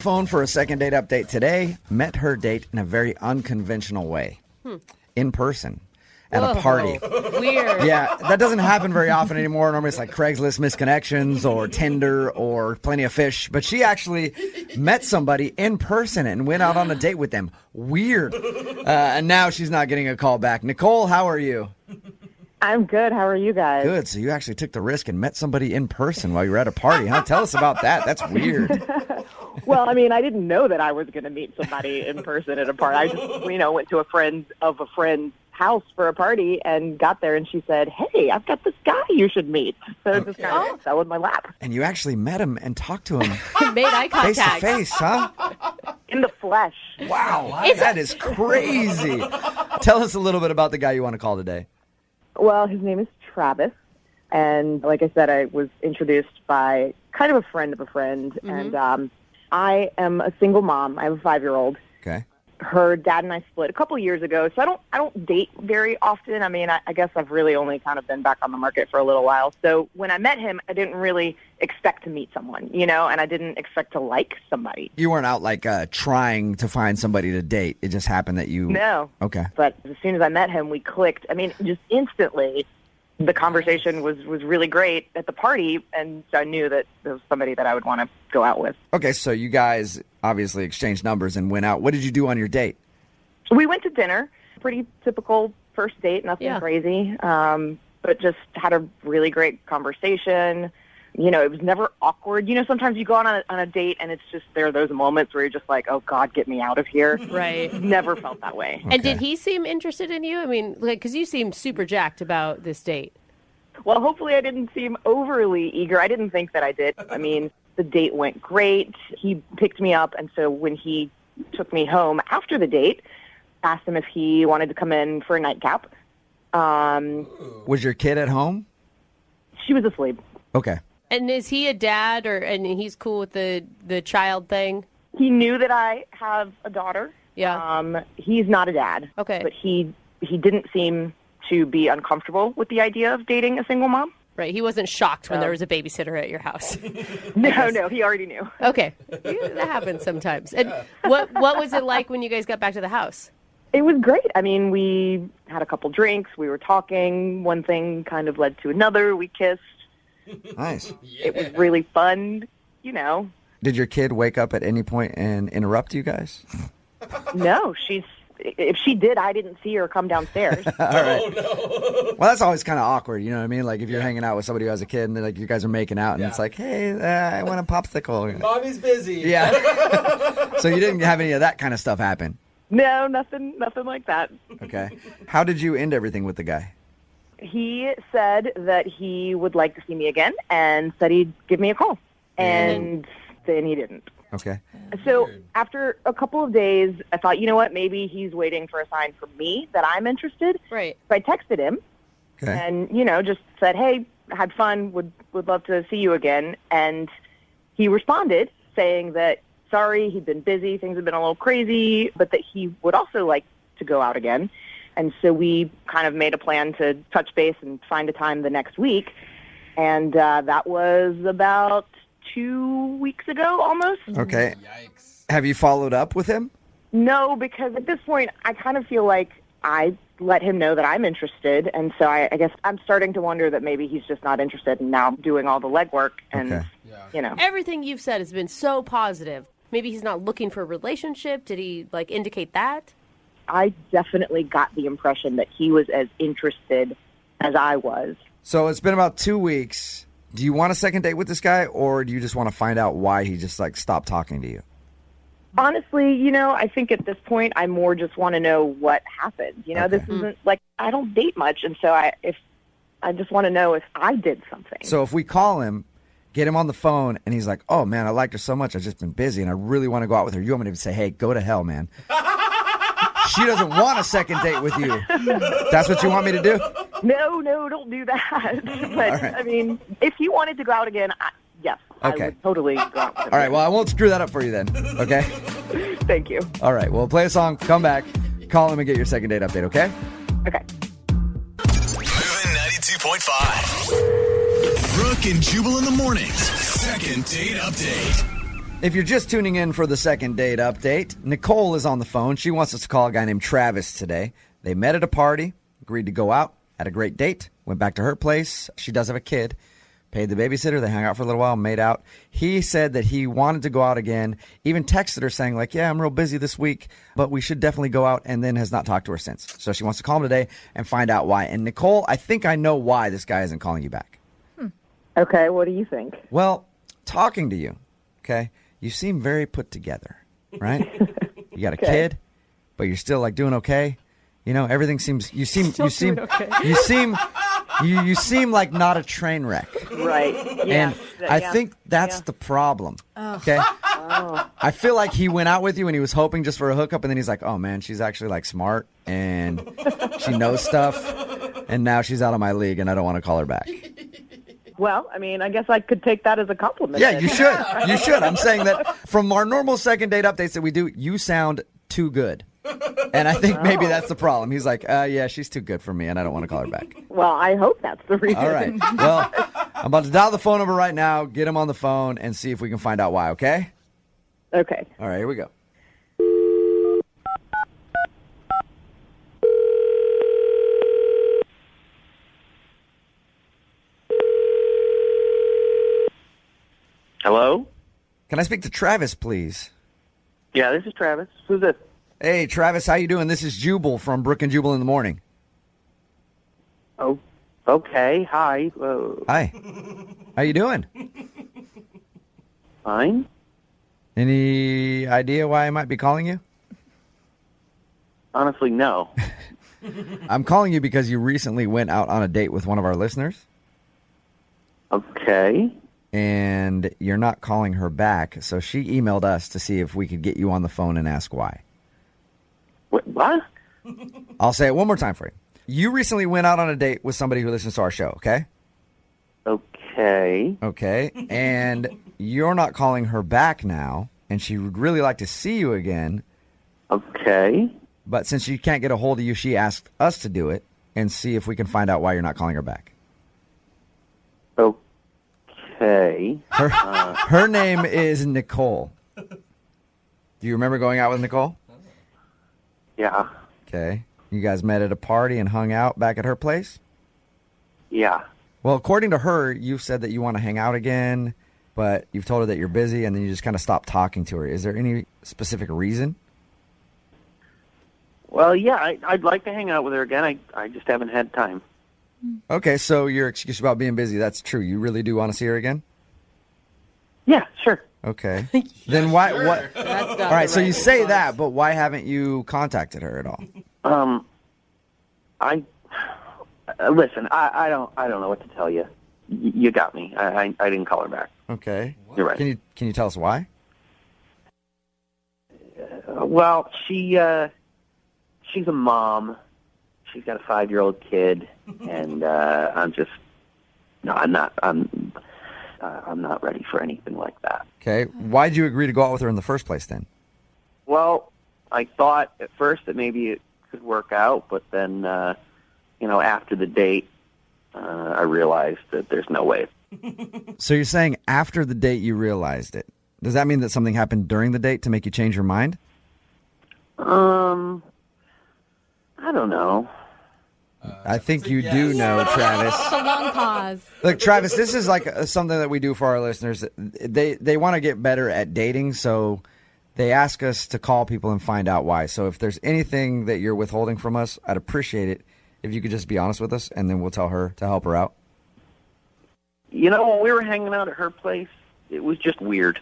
Phone for a second date update today. Met her date in a very unconventional way. In person. At a party. Weird. Yeah, that doesn't happen very often anymore. Normally it's like Craigslist misconnections or Tinder or Plenty of Fish. But she actually met somebody in person and went out on a date with them. Weird. And now she's not getting a call back. Nicole, how are you? I'm good. How are you guys? Good. So you actually took the risk and met somebody in person while you were at a party, huh? Tell us about that. That's weird. Well, I mean, I didn't know that I was going to meet somebody in person at a party. I just, went to a friend's house for a party and got there, and she said, "Hey, I've got this guy you should meet." So it just kind of fell in my lap. And you actually met him and talked to him Made eye face to contact. face, huh? In the flesh. Wow, that is crazy. Tell us a little bit about the guy you want to call today. Well, his name is Travis, and like I said, I was introduced by kind of a friend of a friend, and I am a single mom. I have a 5-year-old. Okay. Her dad and I split a couple years ago, so I don't date very often. I mean, I guess I've really only kind of been back on the market for a little while. So when I met him, I didn't really expect to meet someone, and I didn't expect to like somebody. You weren't out like trying to find somebody to date. It just happened that you... No. Okay. But as soon as I met him, we clicked. I mean, just instantly, the conversation was really great at the party, and so I knew that there was somebody that I would want to go out with. Okay, so you guys obviously exchanged numbers and went out. What did you do on your date? We went to dinner. Pretty typical first date, nothing crazy, but just had a really great conversation. It was never awkward. Sometimes you go on a date and it's just, there are those moments where you're just like, oh, God, get me out of here. Right. Never felt that way. And did he seem interested in you? I mean, because you seem super jacked about this date. Well, hopefully I didn't seem overly eager. I didn't think that I did. I mean, the date went great. He picked me up, and so when he took me home after the date, asked him if he wanted to come in for a nightcap. Was your kid at home? She was asleep. Okay. And is he a dad, and he's cool with the child thing? He knew that I have a daughter. Yeah. He's not a dad. Okay. But he didn't seem to be uncomfortable with the idea of dating a single mom. Right. He wasn't shocked when there was a babysitter at your house. No, he already knew. Okay. Yeah, that happens sometimes. And what was it like when you guys got back to the house? It was great. I mean, we had a couple drinks. We were talking. One thing kind of led to another. We kissed. Nice. It was really fun, Did your kid wake up at any point and interrupt you guys? No, if she did, I didn't see her come downstairs. All right. Oh, no. Well, that's always kind of awkward, you know what I mean? Like, if you're hanging out with somebody who has a kid and then, like, you guys are making out and it's like, hey, I want a popsicle. Mommy's busy. Yeah. So you didn't have any of that kind of stuff happen? No, nothing like that. Okay. How did you end everything with the guy? He said that he would like to see me again and said he'd give me a call. And then he didn't. Okay. So after a couple of days, I thought, you know what, maybe he's waiting for a sign from me that I'm interested. Right. So I texted him Okay. and, just said, hey, had fun, would love to see you again. And he responded saying that, sorry, he'd been busy, things had been a little crazy, but that he would also like to go out again. And so we kind of made a plan to touch base and find a time the next week. And that was about 2 weeks ago, almost. Okay. Yikes. Have you followed up with him? No, because at this point, I kind of feel like I let him know that I'm interested. And so I guess I'm starting to wonder that maybe he's just not interested and now I'm doing all the legwork. And, Okay. Everything you've said has been so positive. Maybe he's not looking for a relationship. Did he, indicate that? I definitely got the impression that he was as interested as I was. So it's been about 2 weeks. Do you want a second date with this guy, or do you just want to find out why he just, stopped talking to you? Honestly, I think at this point, I more just want to know what happened. This isn't, I don't date much, and so I just want to know if I did something. So if we call him, get him on the phone, and he's like, oh, man, I liked her so much, I've just been busy, and I really want to go out with her. You want me to say, hey, go to hell, man. She doesn't want a second date with you. That's what you want me to do? No, don't do that. But, right. I mean, if he wanted to go out again, yes, Okay. I would totally go out with him. All right, well, I won't screw that up for you then, okay? Thank you. All right, well, play a song, come back, call him and get your second date update, okay? Okay. Moving 92.5. Brooke and Jubal in the mornings. Second date update. If you're just tuning in for the second date update, Nicole is on the phone. She wants us to call a guy named Travis today. They met at a party, agreed to go out, had a great date, went back to her place. She does have a kid. Paid the babysitter. They hung out for a little while, made out. He said that he wanted to go out again, even texted her saying, like, yeah, I'm real busy this week, but we should definitely go out, and then has not talked to her since. So she wants to call him today and find out why. And Nicole, I think I know why this guy isn't calling you back. Okay, what do you think? Well, talking to you, okay, you seem very put together, right? You got a kid, but you're still like doing okay. You know, everything seems. You seem like not a train wreck. Right. Yeah. And I think that's the problem. Okay. I feel like he went out with you and he was hoping just for a hookup, and then he's like, "Oh man, she's actually like smart and she knows stuff, and now she's out of my league, and I don't want to call her back." Well, I mean, I guess I could take that as a compliment. Yeah, then. you should. You should. I'm saying that from our normal second date updates that we do, you sound too good. And I think maybe that's the problem. He's like, yeah, she's too good for me, and I don't want to call her back. Well, I hope that's the reason. All right. Well, I'm about to dial the phone number right now, get him on the phone, and see if we can find out why, okay? Okay. All right, here we go. Hello? Can I speak to Travis, please? Yeah, this is Travis. Who's this? Hey, Travis, how you doing? This is Jubal from Brooke and Jubal in the morning. Oh, okay. Hi. Hi. How you doing? Fine. Any idea why I might be calling you? Honestly, no. I'm calling you because you recently went out on a date with one of our listeners, Okay. and you're not calling her back, so she emailed us to see if we could get you on the phone and ask why. What? I'll say it one more time for you. You recently went out on a date with somebody who listens to our show, okay? Okay. Okay. And you're not calling her back now, and she would really like to see you again. Okay. But since she can't get a hold of you, she asked us to do it and see if we can find out why you're not calling her back. Okay. Her name is Nicole. Do you remember going out with Nicole? Yeah. Okay. You guys met at a party and hung out back at her place? Yeah. Well, according to her, you've said that you want to hang out again, but you've told her that you're busy, and then you just kind of stopped talking to her. Is there any specific reason? Well, yeah, I'd like to hang out with her again. I just haven't had time. Okay, so your excuse about being busy, that's true. You really do want to see her again? Yeah, sure. Okay. Then why? What? That's not All right, the so right you say response. that, but why haven't you contacted her at all? Listen, I don't know what to tell you. You got me. I didn't call her back. Okay. You're right. Can you tell us why? Well, she's a mom. She's got a 5-year-old kid, and I'm not ready for anything like that. Okay. Why'd you agree to go out with her in the first place then? Well, I thought at first that maybe it could work out, but then, after the date, I realized that there's no way. So you're saying after the date you realized it. Does that mean that something happened during the date to make you change your mind? I don't know. I think you do know, Travis. It's a long pause. Look, Travis, this is like something that we do for our listeners. They want to get better at dating, so they ask us to call people and find out why. So if there's anything that you're withholding from us, I'd appreciate it if you could just be honest with us, and then we'll tell her to help her out. When we were hanging out at her place, it was just weird.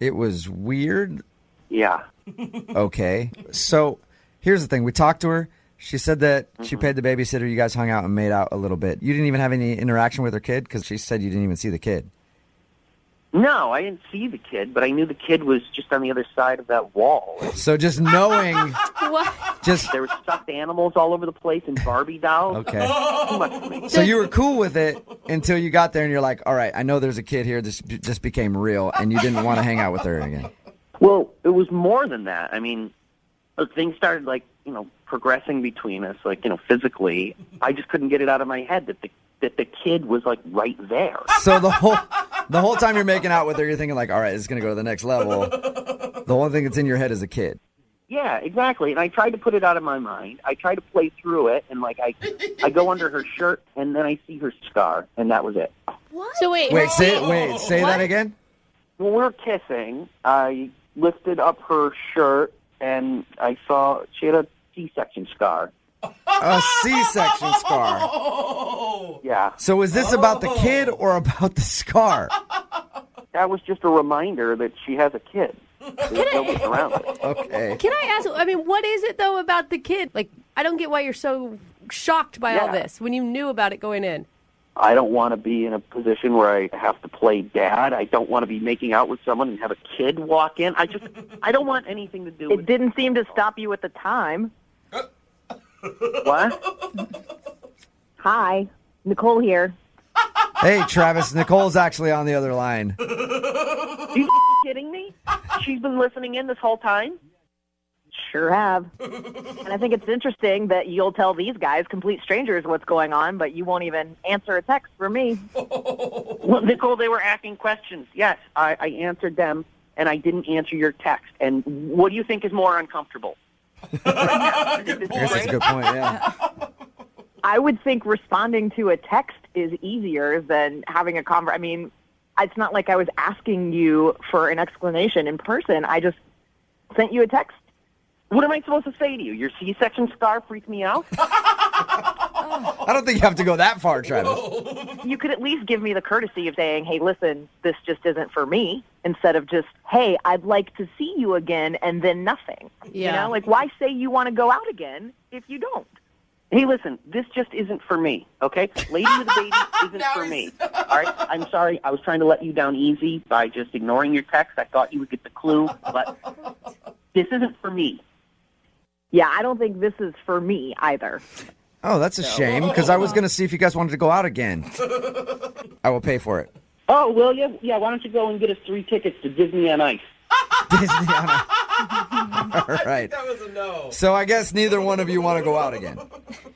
It was weird? Yeah. Okay. So here's the thing. We talked to her. She said that she paid the babysitter. You guys hung out and made out a little bit. You didn't even have any interaction with her kid because she said you didn't even see the kid. No, I didn't see the kid, but I knew the kid was just on the other side of that wall. So just knowing, What? just There were stuffed animals all over the place and Barbie dolls. okay. Too much for me. So you were cool with it until you got there and you're like, all right, I know there's a kid here. This just became real, and you didn't want to hang out with her again. Well, it was more than that. I mean, things started progressing between us, physically. I just couldn't get it out of my head that that the kid was like right there. So the whole time you're making out with her, you're thinking like, all right, this is going to go to the next level. The only thing that's in your head is a kid. Yeah, exactly. And I tried to put it out of my mind. I tried to play through it, and like I go under her shirt, and then I see her scar, and that was it. What? So wait, say that again. When we were kissing, I lifted up her shirt, and I saw she had a C-section scar. A C-section scar. Yeah. So is this about the kid or about the scar? That was just a reminder that she has a kid. There's no getting around it. Okay. Can I ask, I mean, what is it, though, about the kid? Like, I don't get why you're so shocked by all this when you knew about it going in. I don't want to be in a position where I have to play dad. I don't want to be making out with someone and have a kid walk in. I don't want anything to do with it. It didn't seem to stop you at the time. What? Hi, Nicole here. Hey, Travis, Nicole's actually on the other line. Are you kidding me? She's been listening in this whole time? Sure have. And I think it's interesting that you'll tell these guys, complete strangers, what's going on, but you won't even answer a text from me. Well, Nicole, they were asking questions. Yes, I answered them, and I didn't answer your text. And what do you think is more uncomfortable? I guess that's a good point, yeah. I would think responding to a text is easier than having a conversation. I mean, it's not like I was asking you for an explanation in person. I just sent you a text. What am I supposed to say to you? Your C-section scar freaked me out? I don't think you have to go that far, Travis. You could at least give me the courtesy of saying, hey, listen, this just isn't for me, instead of just, hey, I'd like to see you again, and then nothing. Yeah. You know, like, why say you want to go out again if you don't? Hey, listen, this just isn't for me, okay? Lady with a baby isn't for me. All right? I'm sorry. I was trying to let you down easy by just ignoring your text. I thought you would get the clue, but this isn't for me. Yeah, I don't think this is for me either. Oh, that's a shame, because I was going to see if you guys wanted to go out again. I will pay for it. Oh, will you? Yeah, why don't you go and get us 3 tickets to Disney on Ice? Disney on Ice. All right. That was a no. So I guess neither one of you want to go out again.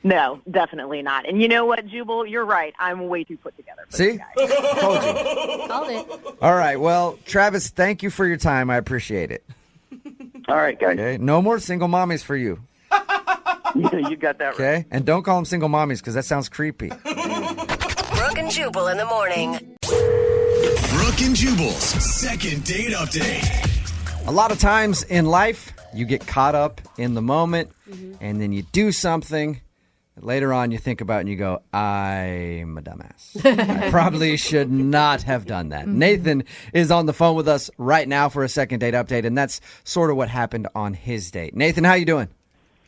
No, definitely not. And you know what, Jubal? You're right. I'm way too put together for See? this guy. Told you. Called it. All right. Well, Travis, thank you for your time. I appreciate it. All right, guys. Okay. No more single mommies for you. You got that right. Okay? And don't call them single mommies, because that sounds creepy. Brooke and Jubal in the morning. Brooke and Jubal's second date update. A lot of times in life, you get caught up in the moment, and then you do something. Later on, you think about it and you go, I'm a dumbass. I probably should not have done that. Nathan is on the phone with us right now for a second date update, and that's sort of what happened on his date. Nathan, how you doing?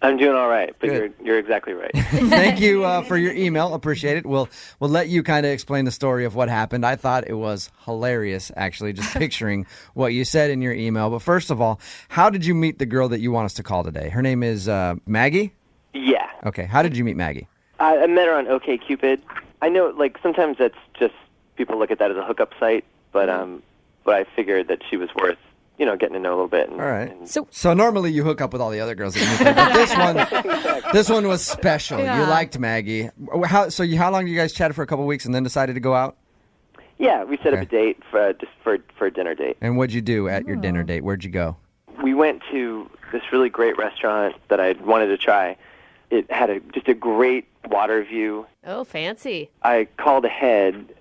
I'm doing all right, but Good. you're exactly right. Thank you for your email. Appreciate it. We'll let you kind of explain the story of what happened. I thought it was hilarious, actually, just picturing what you said in your email. But first of all, how did you meet the girl that you want us to call today? Her name is Maggie? Yeah. Okay. How did you meet Maggie? I met her on OkCupid. I know, like, sometimes that's just, people look at that as a hookup site, but I figured that she was worth, getting to know a little bit. All right. So normally you hook up with all the other girls that you meet, but this one was special. Yeah. You liked Maggie. How long you guys chatted for a couple weeks and then decided to go out? Yeah, we set up a date for a dinner date. And what'd you do at your dinner date? Where'd you go? We went to this really great restaurant that I wanted to try. It had just a great water view. Oh, fancy. I called ahead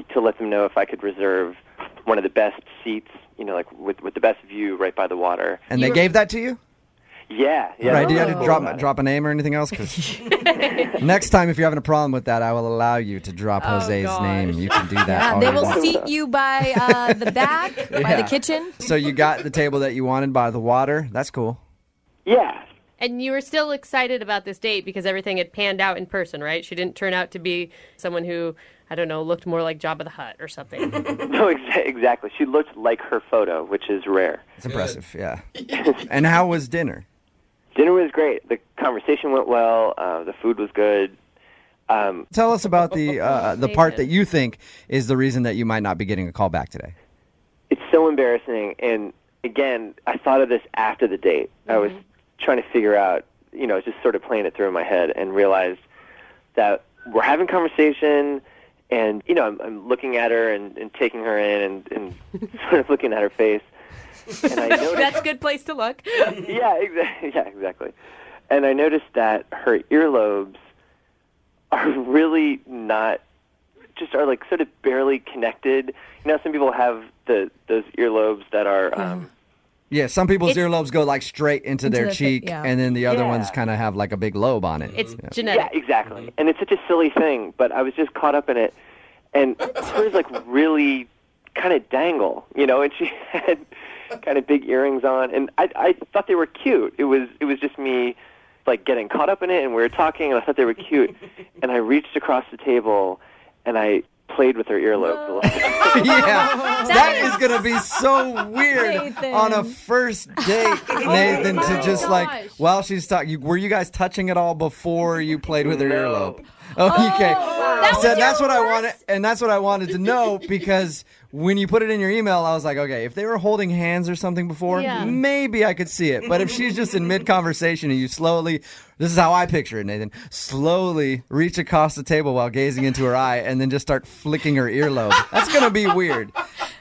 to let them know if I could reserve one of the best seats, like with the best view right by the water. And they gave that to you? Yeah. Right. Do you have to drop a name or anything else? 'Cause next time, if you're having a problem with that, I will allow you to drop Jose's name. You can do that. They will seat you by the back, by the kitchen. So you got the table that you wanted by the water. That's cool. Yeah. And you were still excited about this date because everything had panned out in person, right? She didn't turn out to be someone who, I don't know, looked more like Jabba the Hutt or something. No, exactly. She looked like her photo, which is rare. It's impressive, yeah. And how was dinner? Dinner was great. The conversation went well. The food was good. Tell us about the part that you think is the reason that you might not be getting a call back today. It's so embarrassing. And, again, I thought of this after the date. I was trying to figure out, just sort of playing it through in my head and realized that we're having conversation, and, I'm looking at her and taking her in and sort of looking at her face. And I noticed, That's a good place to look. Yeah, exactly. And I noticed that her earlobes are really not, just are like sort of barely connected. Some people have those earlobes that are... Yeah, some people's earlobes go like straight into their cheek, yeah. and then the other ones kind of have like a big lobe on it. It's genetic. Yeah, exactly. And it's such a silly thing, but I was just caught up in it. And hers like really kind of dangle, and she had kind of big earrings on, and I thought they were cute. It was just me like getting caught up in it, and we were talking, and I thought they were cute. And I reached across the table, and I played with her earlobes a little bit. Yeah, that is going to be so weird Nathan. on a first date, Nathan, to just like, while she's talking, were you guys touching it all before you played with her earlobe? Oh, okay. That's what I wanted, and that's what I wanted to know, because when you put it in your email, I was like, okay, if they were holding hands or something before, maybe I could see it. But if she's just in mid-conversation and you slowly, this is how I picture it, Nathan, slowly reach across the table while gazing into her eye and then just start flicking her earlobe, that's going to be weird.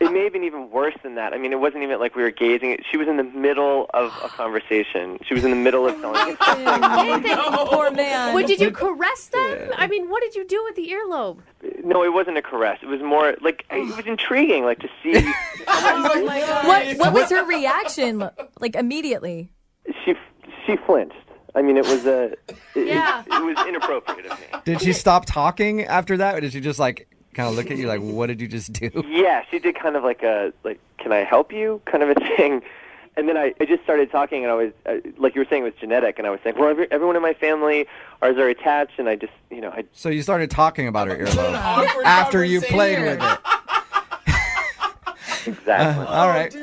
It may have been even worse than that. I mean, it wasn't even like we were gazing. She was in the middle of a conversation. She was in the middle of telling Nathan, Poor man. did you caress them? I mean, what did you do with the earlobe? No, it wasn't a caress. It was more like, it was intriguing, like to see. Oh my God. What was her reaction, like, immediately? She flinched. I mean, it was it was inappropriate of me. Did she stop talking after that, or did she just like kind of look at you like, what did you just do? Yeah, she did kind of like can I help you kind of a thing. And then I just started talking, and I was, like you were saying, it was genetic, and I was saying, well, everyone in my family are attached, and I just, So you started talking about her earlobe after you played with it. Exactly. All right.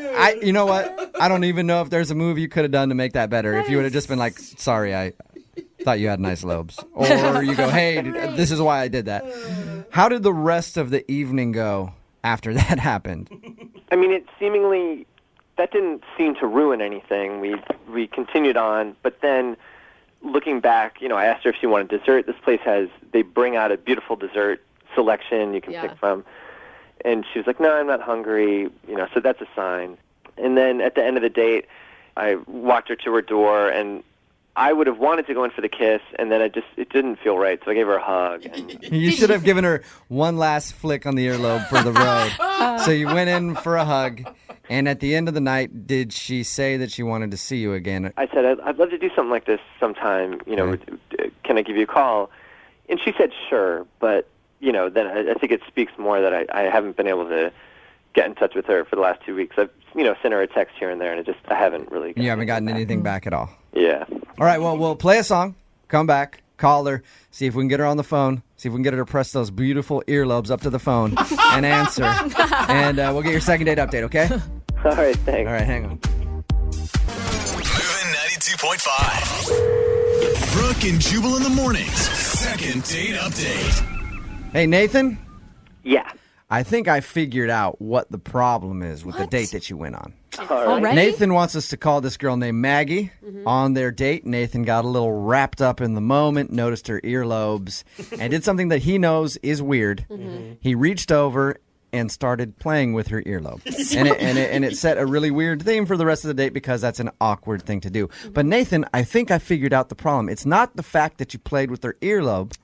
You know what? I don't even know if there's a move you could have done to make that better. If you would have just been like, sorry, I thought you had nice lobes. Or you go, hey, this is why I did that. How did the rest of the evening go after that happened? I mean, that didn't seem to ruin anything. We continued on, but then looking back, I asked her if she wanted dessert. This place they bring out a beautiful dessert selection you can pick from. And she was like, no, I'm not hungry, so that's a sign. And then at the end of the date, I walked her to her door, and I would have wanted to go in for the kiss, and then it didn't feel right, so I gave her a hug. And You should have given her one last flick on the earlobe for the road. So you went in for a hug, and at the end of the night, did she say that she wanted to see you again? I said, I'd love to do something like this sometime, can I give you a call? And she said, sure, but, then I think it speaks more that I haven't been able to get in touch with her for the last 2 weeks. I've, sent her a text here and there, and I haven't really You haven't gotten anything back at all? Yeah. All right, well, we'll play a song, come back, call her, see if we can get her on the phone, see if we can get her to press those beautiful earlobes up to the phone and answer. And we'll get your second date update, okay? All right, thanks. All right, hang on. Moving 92.5. Brooke and Jubal in the mornings. Second date update. Hey, Nathan? Yeah. I think I figured out what the problem is with the date that you went on. Already? Nathan wants us to call this girl named Maggie on their date. Nathan got a little wrapped up in the moment, noticed her earlobes, and did something that he knows is weird. He reached over and started playing with her earlobe. And it set a really weird theme for the rest of the date because that's an awkward thing to do. But Nathan, I think I figured out the problem. It's not the fact that you played with her earlobe.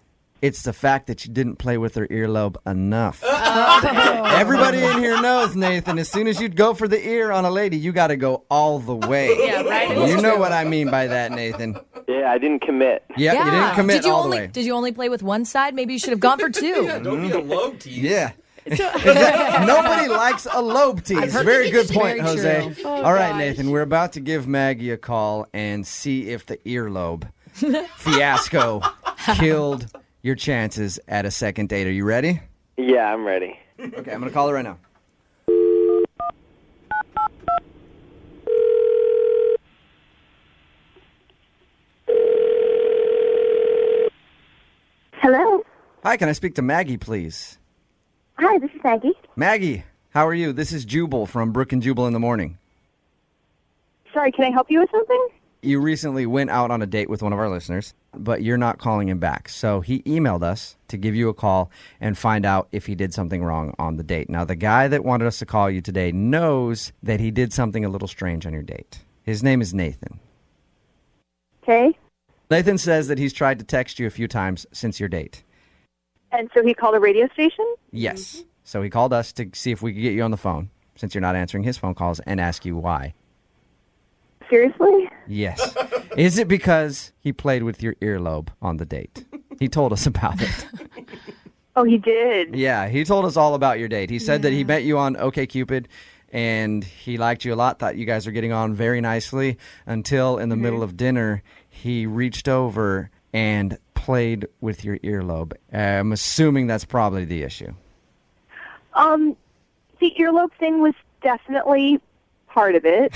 It's the fact that you didn't play with her earlobe enough. Everybody in here knows, Nathan, as soon as you go for the ear on a lady, you got to go all the way. Yeah, right? You know what I mean by that, Nathan. Yeah, I didn't commit. Yep, you didn't commit Did you all only, the way. Did you only play with one side? Maybe you should have gone for two. Don't be a lobe tease. Yeah. Nobody likes a lobe tease. Very good point, Very Jose. true. All right, Nathan, we're about to give Maggie a call and see if the earlobe fiasco killed your chances at a second date. Are you ready? Yeah, I'm ready. Okay, I'm going to call her right now. Hello. Hi, can I speak to Maggie, please? Hi, this is Maggie. Maggie, how are you? This is Jubal from Brooke and Jubal in the morning. Sorry, can I help you with something? You recently went out on a date with one of our listeners. but you're not calling him back. So he emailed us to give you a call and find out if he did something wrong on the date. Now, the guy that wanted us to call you today knows that he did something a little strange on your date. His name is Nathan. Okay. Nathan says that he's tried to text you a few times since your date. And so he called a radio station? Yes. So he called us to see if we could get you on the phone, since you're not answering his phone calls, and ask you why. Seriously? Yes. Is it because he played with your earlobe on the date? He told us about it. Oh, he did? Yeah, he told us all about your date. He said that he met you on OkCupid, and he liked you a lot, thought you guys were getting on very nicely, until in the middle of dinner, he reached over and played with your earlobe. I'm assuming that's probably the issue. The earlobe thing was definitely part of it.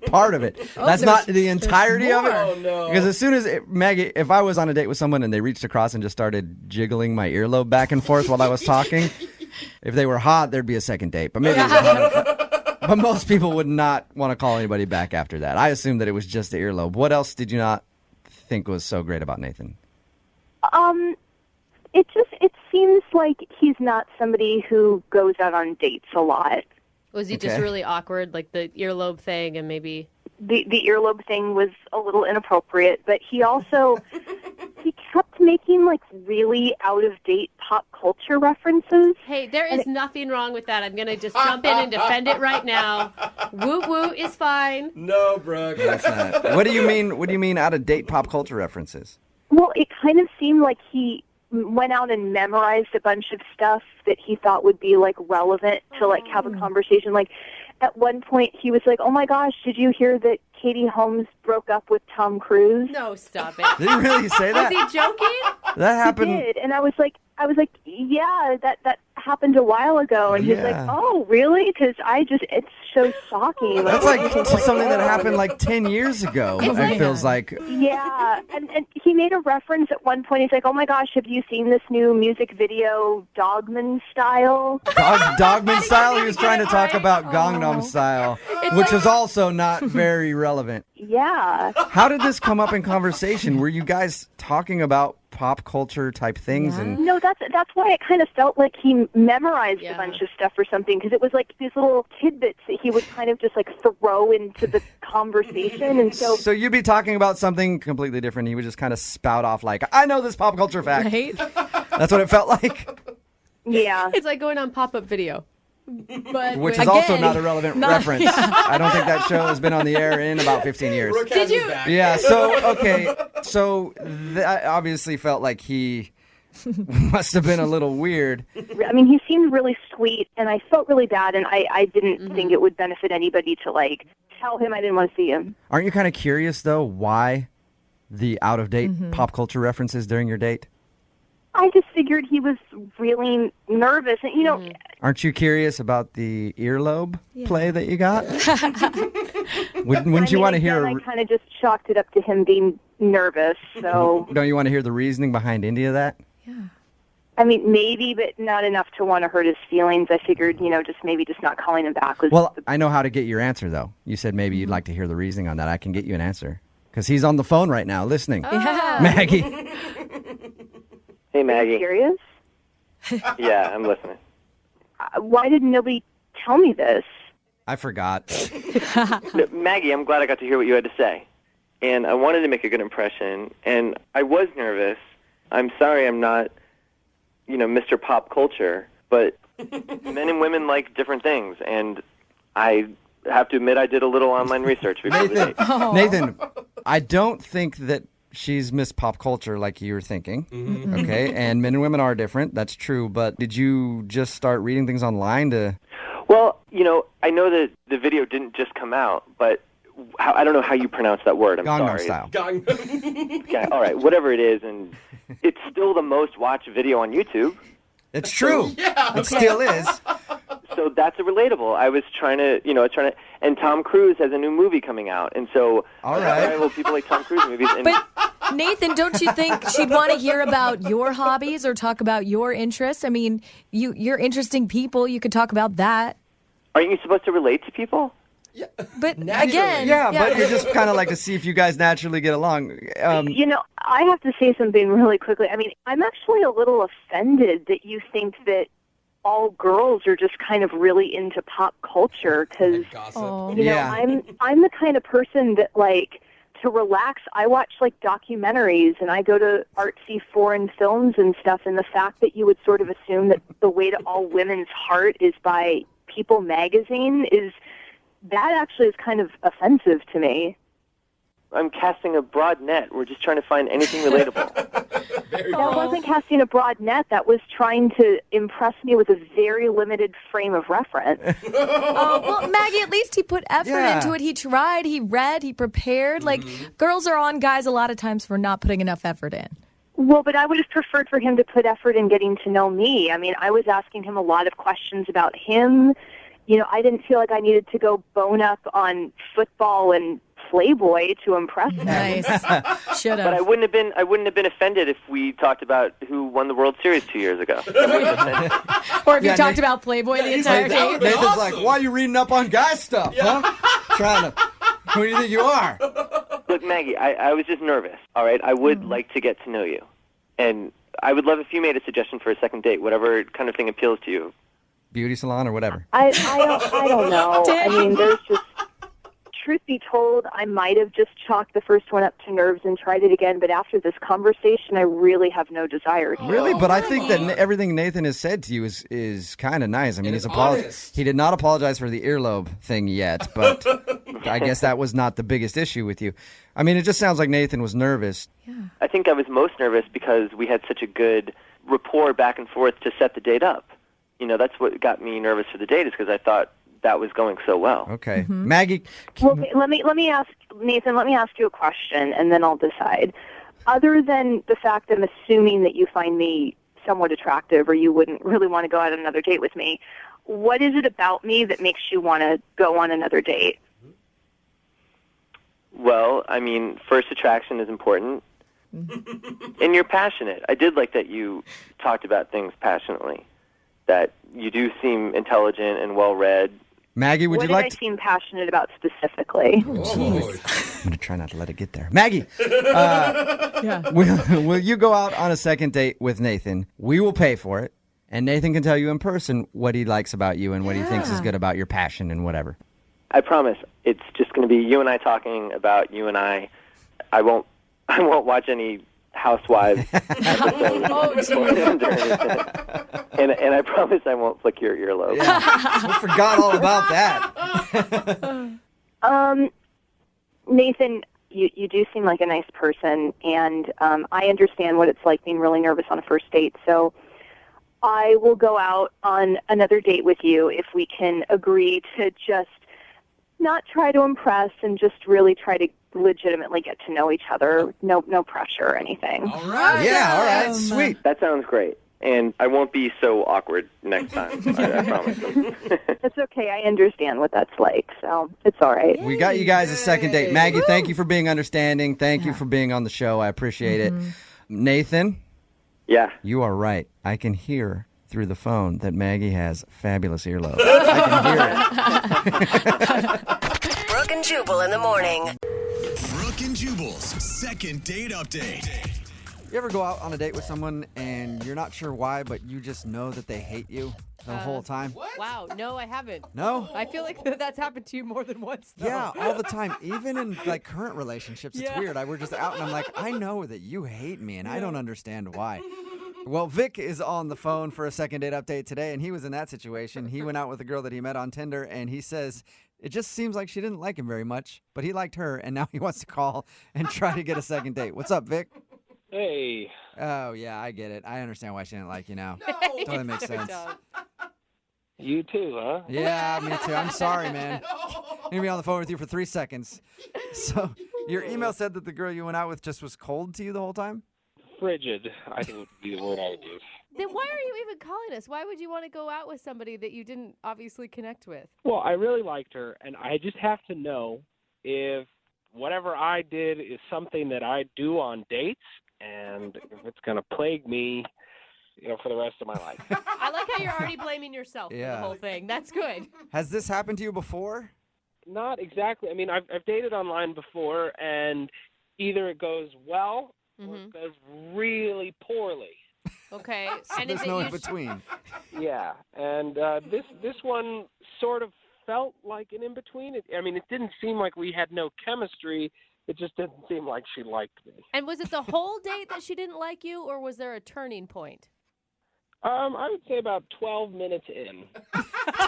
Part of it. That's not the entirety of it. Oh, no. Because as soon as, Maggie, if I was on a date with someone and they reached across and just started jiggling my earlobe back and forth while I was talking, if they were hot, there'd be a second date. But maybe, but most people would not want to call anybody back after that. I assumed that it was just the earlobe. What else did you not think was so great about Nathan? It seems like he's not somebody who goes out on dates a lot. Was he just really awkward, like the earlobe thing, and maybe... The earlobe thing was a little inappropriate, but he also, he kept making, like, really out-of-date pop culture references. Hey, there is nothing wrong with that. I'm going to just jump in and defend it right now. Woo-woo is fine. No, Brooke. That's not. What do you mean? What do you mean out-of-date pop culture references? Well, it kind of seemed like he went out and memorized a bunch of stuff that he thought would be, like, relevant to, like, have a conversation. Like, at one point, he was like, oh, my gosh, did you hear that Katie Holmes broke up with Tom Cruise? No, stop it. Did he really say that? Was he joking? That happened. He did, and I was like, yeah, that happened a while ago. And he's like, oh, really? Because it's so shocking. That's like something that happened like 10 years ago, it feels like. Yeah, and he made a reference at one point. He's like, oh my gosh, have you seen this new music video, Dogman Style? Dogman Style? He was trying to talk about Gangnam Style, which is also not very relevant. Yeah. How did this come up in conversation? Were you guys talking about pop culture type things? Yeah. And No, that's why it kind of felt like he memorized a bunch of stuff or something, because it was like these little tidbits that he would kind of just like throw into the conversation. And so you'd be talking about something completely different. He would just kind of spout off like, I know this pop culture fact. Right? That's what it felt like. Yeah. It's like going on pop-up video. But which is also not a relevant reference. Yeah. I don't think that show has been on the air in about 15 years. Did you? Yeah, so that obviously felt like he must have been a little weird. I mean, he seemed really sweet, and I felt really bad, and I didn't think it would benefit anybody to, like, tell him I didn't want to see him. Aren't you kind of curious, though, why the out-of-date pop culture references during your date? I just figured he was really nervous, and, you know... Aren't you curious about the earlobe play that you got? Wouldn't you want to hear... I kind of just chalked it up to him being nervous, so... Don't you want to hear the reasoning behind any of that? Yeah. I mean, maybe, but not enough to want to hurt his feelings. I figured, just not calling him back was... Well, I know how to get your answer, though. You said maybe you'd like to hear the reasoning on that. I can get you an answer. Because he's on the phone right now, listening. Oh. Yeah. Maggie. Hey, Maggie. Are you serious? Yeah, I'm listening. Why didn't nobody tell me this? I forgot. No, Maggie, I'm glad I got to hear what you had to say. And I wanted to make a good impression. And I was nervous. I'm sorry I'm not, Mr. Pop Culture. But men and women like different things. And I have to admit I did a little online research before the date. Nathan, I don't think that she's Miss Pop Culture like you were thinking, okay? And men and women are different, that's true, but did you just start reading things online to... Well, I know that the video didn't just come out, but I don't know how you pronounce that word, I'm Gangnam sorry. Style. Okay, all right, whatever it is, and it's still the most watched video on YouTube. It's true. It still is. So that's relatable. I was trying to, and Tom Cruise has a new movie coming out, and so all right. Well, people like Tom Cruise movies. And but Nathan, don't you think she'd want to hear about your hobbies or talk about your interests? I mean, you're interesting people. You could talk about that. Aren't you supposed to relate to people? But again, but you just kind of like to see if you guys naturally get along. I have to say something really quickly. I mean, I'm actually a little offended that you think that all girls are just kind of really into pop culture because, I'm the kind of person that, like, to relax, I watch, like, documentaries and I go to artsy foreign films and stuff, and the fact that you would sort of assume that the way to all women's heart is by People magazine that actually is kind of offensive to me. I'm casting a broad net. We're just trying to find anything relatable. That wasn't casting a broad net. That was trying to impress me with a very limited frame of reference. Well, Maggie, at least he put effort into it. He tried, he read, he prepared. Like, girls are on guys a lot of times for not putting enough effort in. Well, but I would have preferred for him to put effort in getting to know me. I mean, I was asking him a lot of questions about him. I didn't feel like I needed to go bone up on football and Playboy to impress him. Nice. Should have. But I wouldn't have been offended if we talked about who won the World Series 2 years ago. Or if you talked about Playboy the entire day. Nathan's like, why are you reading up on guy stuff, huh? Trying to, who do you think you are? Look, Maggie, I was just nervous, all right? I would like to get to know you. And I would love if you made a suggestion for a second date, whatever kind of thing appeals to you. Beauty salon or whatever. I don't know. I mean, there's just... Truth be told, I might have just chalked the first one up to nerves and tried it again, but after this conversation, I really have no desire to. Really? But I think that everything Nathan has said to you is kind of nice. I mean, he did not apologize for the earlobe thing yet, but I guess that was not the biggest issue with you. I mean, it just sounds like Nathan was nervous. Yeah. I think I was most nervous because we had such a good rapport back and forth to set the date up. That's what got me nervous for the date is because I thought that was going so well. Okay. Maggie. Well, let me ask, Nathan, let me ask you a question, and then I'll decide. Other than the fact I'm assuming that you find me somewhat attractive or you wouldn't really want to go out on another date with me, what is it about me that makes you want to go on another date? Well, I mean, first attraction is important. And you're passionate. I did like that you talked about things passionately, that you do seem intelligent and well-read. Maggie, would you like to... What did I seem passionate about specifically? I'm going to try not to let it get there. Maggie, will you go out on a second date with Nathan? We will pay for it, and Nathan can tell you in person what he likes about you and what he thinks is good about your passion and whatever. I promise. It's just going to be you and I talking about you and I. I won't watch any Housewives episodes and I promise I won't flick your earlobe. Yeah. I forgot all about that. Nathan, you do seem like a nice person, and I understand what it's like being really nervous on a first date, so I will go out on another date with you if we can agree to just not try to impress and just really try to legitimately get to know each other. No pressure or anything. All right. Yeah, all right. Sweet. That sounds great. And I won't be so awkward next time. I promise. It's okay. I understand what that's like, so it's all right. We got you guys a second date. Maggie, thank you for being understanding. Thank you for being on the show. I appreciate it. Nathan? Yeah? You are right. I can hear through the phone that Maggie has fabulous earlobes. I can hear it. Brooke and Jubal in the morning. Brooke and Jubal's second date update. You ever go out on a date with someone and you're not sure why, but you just know that they hate you the whole time? What? Wow, no, I haven't. No? I feel like that's happened to you more than once, though. Yeah, all the time. Even in like current relationships, it's weird. We're just out and I'm like, I know that you hate me and I don't understand why. Well, Vic is on the phone for a second date update today, and he was in that situation. He went out with a girl that he met on Tinder, and he says it just seems like she didn't like him very much, but he liked her, and now he wants to call and try to get a second date. What's up, Vic? Hey. Oh, yeah, I get it. I understand why she didn't like you now. No, totally makes sense. You too, huh? Yeah, me too. I'm sorry, man. I'm going to be on the phone with you for 3 seconds. So your email said that the girl you went out with just was cold to you the whole time? Frigid, I think would be the word I would use. Then why are you even calling us? Why would you want to go out with somebody that you didn't obviously connect with? Well, I really liked her, and I just have to know if whatever I did is something that I do on dates, and if it's going to plague me, for the rest of my life. I like how you're already blaming yourself for the whole thing. That's good. Has this happened to you before? Not exactly. I mean, I've dated online before, and either it goes well or it goes really poorly. Okay. So there's no in between. Yeah, and this one sort of felt like an in-between. It didn't seem like we had no chemistry. It just didn't seem like she liked me. And was it the whole date that she didn't like you, or was there a turning point? I would say about 12 minutes in.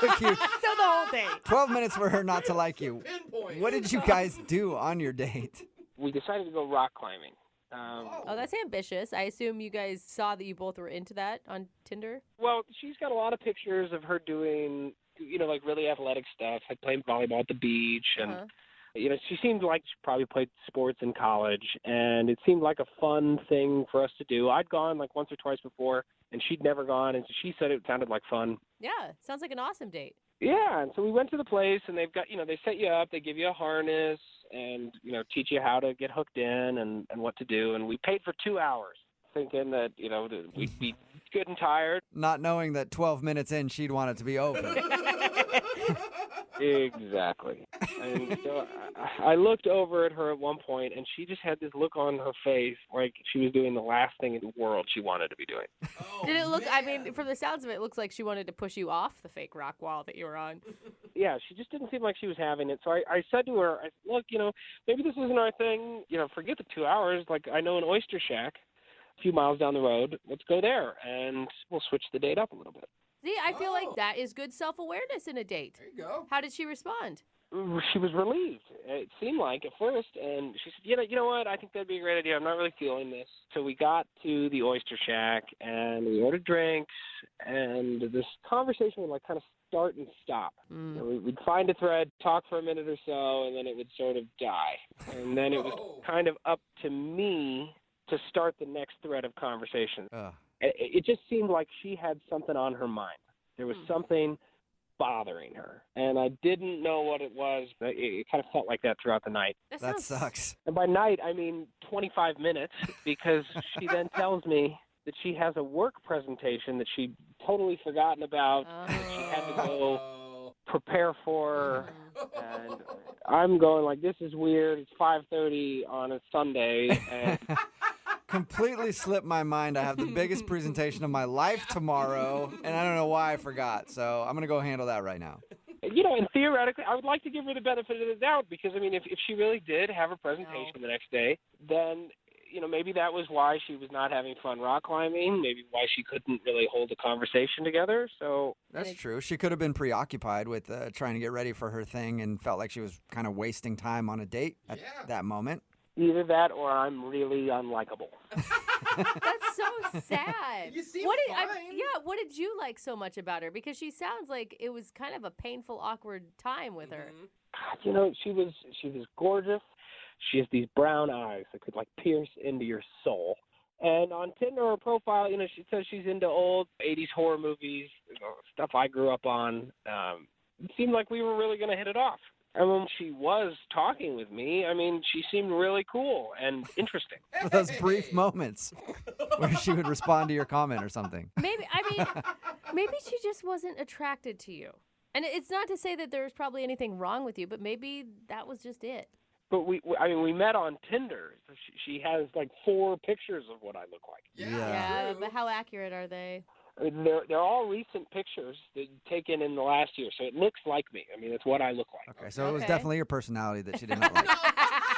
Took you So the whole date. 12 minutes for her not to like you. What did you guys do on your date? We decided to go rock climbing. Oh, that's ambitious. I assume you guys saw that you both were into that on Tinder? Well, she's got a lot of pictures of her doing, like really athletic stuff, like playing volleyball at the beach. And, she seemed like she probably played sports in college. And it seemed like a fun thing for us to do. I'd gone like once or twice before, and she'd never gone. And so she said it sounded like fun. Yeah, sounds like an awesome date. Yeah, and so we went to the place, and they've got, they set you up, they give you a harness, and, teach you how to get hooked in and what to do. And we paid for 2 hours, thinking that, that we'd be good and tired. Not knowing that 12 minutes in, she'd want it to be over. Exactly. And so I looked over at her at one point, and she just had this look on her face like she was doing the last thing in the world she wanted to be doing. Did it look, I mean, from the sounds of it, it looks like she wanted to push you off the fake rock wall that you were on. Yeah, she just didn't seem like she was having it. So I said to her, look, maybe this isn't our thing. Forget the 2 hours. Like, I know an oyster shack a few miles down the road. Let's go there, and we'll switch the date up a little bit. See, I feel like that is good self-awareness in a date. There you go. How did she respond? She was relieved, it seemed like, at first, and she said, you know what, I think that'd be a great idea. I'm not really feeling this. So we got to the oyster shack, and we ordered drinks, and this conversation would, kind of start and stop. We'd find a thread, talk for a minute or so, and then it would sort of die. And then it was kind of up to me to start the next thread of conversation. It just seemed like she had something on her mind. There was something bothering her, and I didn't know what it was. It kind of felt like that throughout the night. That sucks. And by night, I mean 25 minutes, because she then tells me that she has a work presentation that she'd totally forgotten about, that she had to go prepare for, and I'm going like, this is weird. It's 5:30 on a Sunday, and completely slipped my mind. I have the biggest presentation of my life tomorrow, and I don't know why I forgot. So I'm going to go handle that right now. And theoretically, I would like to give her the benefit of the doubt, because, if she really did have a presentation the next day, then, maybe that was why she was not having fun rock climbing, maybe why she couldn't really hold a conversation together. So that's true. She could have been preoccupied with trying to get ready for her thing and felt like she was kind of wasting time on a date at that moment. Either that or I'm really unlikable. That's so sad. You seem fine. What did you like so much about her? Because she sounds like it was kind of a painful, awkward time with her. She was gorgeous. She has these brown eyes that could pierce into your soul. And on Tinder, her profile, she says she's into old 80s horror movies, stuff I grew up on. It seemed like we were really going to hit it off. And when she was talking with me, she seemed really cool and interesting. Those brief moments where she would respond to your comment or something. Maybe she just wasn't attracted to you. And it's not to say that there's probably anything wrong with you, but maybe that was just it. But we met on Tinder. So she has 4 pictures of what I look like. Yeah, but how accurate are they? They're all recent pictures that taken in the last year, so it looks like me. It's what I look like. Okay, so it was definitely your personality that she didn't like.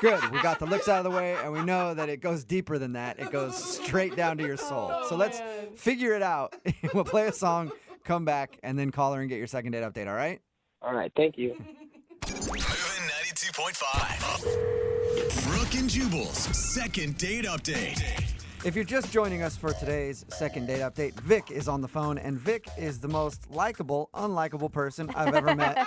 Good, we got the looks out of the way, and we know that it goes deeper than that. It goes straight down to your soul. So let's figure it out. We'll play a song, come back, and then call her and get your second date update, all right? All right, thank you. Moving 92.5. Brooke and Jubal's second date update. If you're just joining us for today's second date update, Vic is on the phone, and Vic is the most likable, unlikable person I've ever met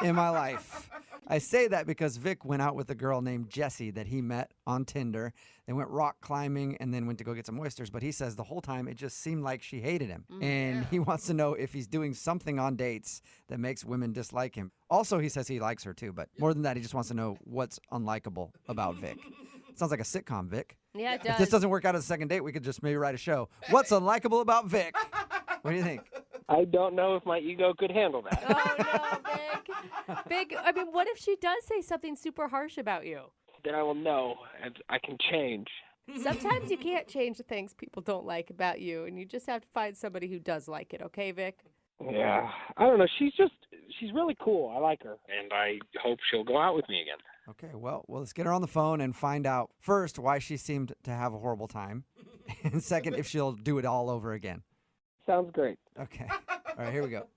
in my life. I say that because Vic went out with a girl named Jessie that he met on Tinder. They went rock climbing and then went to go get some oysters, but he says the whole time it just seemed like she hated him. And he wants to know if he's doing something on dates that makes women dislike him. Also, he says he likes her too, but more than that, he just wants to know what's unlikable about Vic. Sounds like a sitcom, Vic. Yeah, it does. If this doesn't work out as a second date, we could just maybe write a show. What's unlikable about Vic? What do you think? I don't know if my ego could handle that. Oh, no, Vic. Vic, I mean, what if she does say something super harsh about you? Then I will know, and I can change. Sometimes you can't change the things people don't like about you, and you just have to find somebody who does like it, okay, Vic? Yeah, I don't know. She's really cool. I like her, and I hope she'll go out with me again. Okay, well, let's get her on the phone and find out, first, why she seemed to have a horrible time, and second, if she'll do it all over again. Sounds great. Okay. All right, here we go.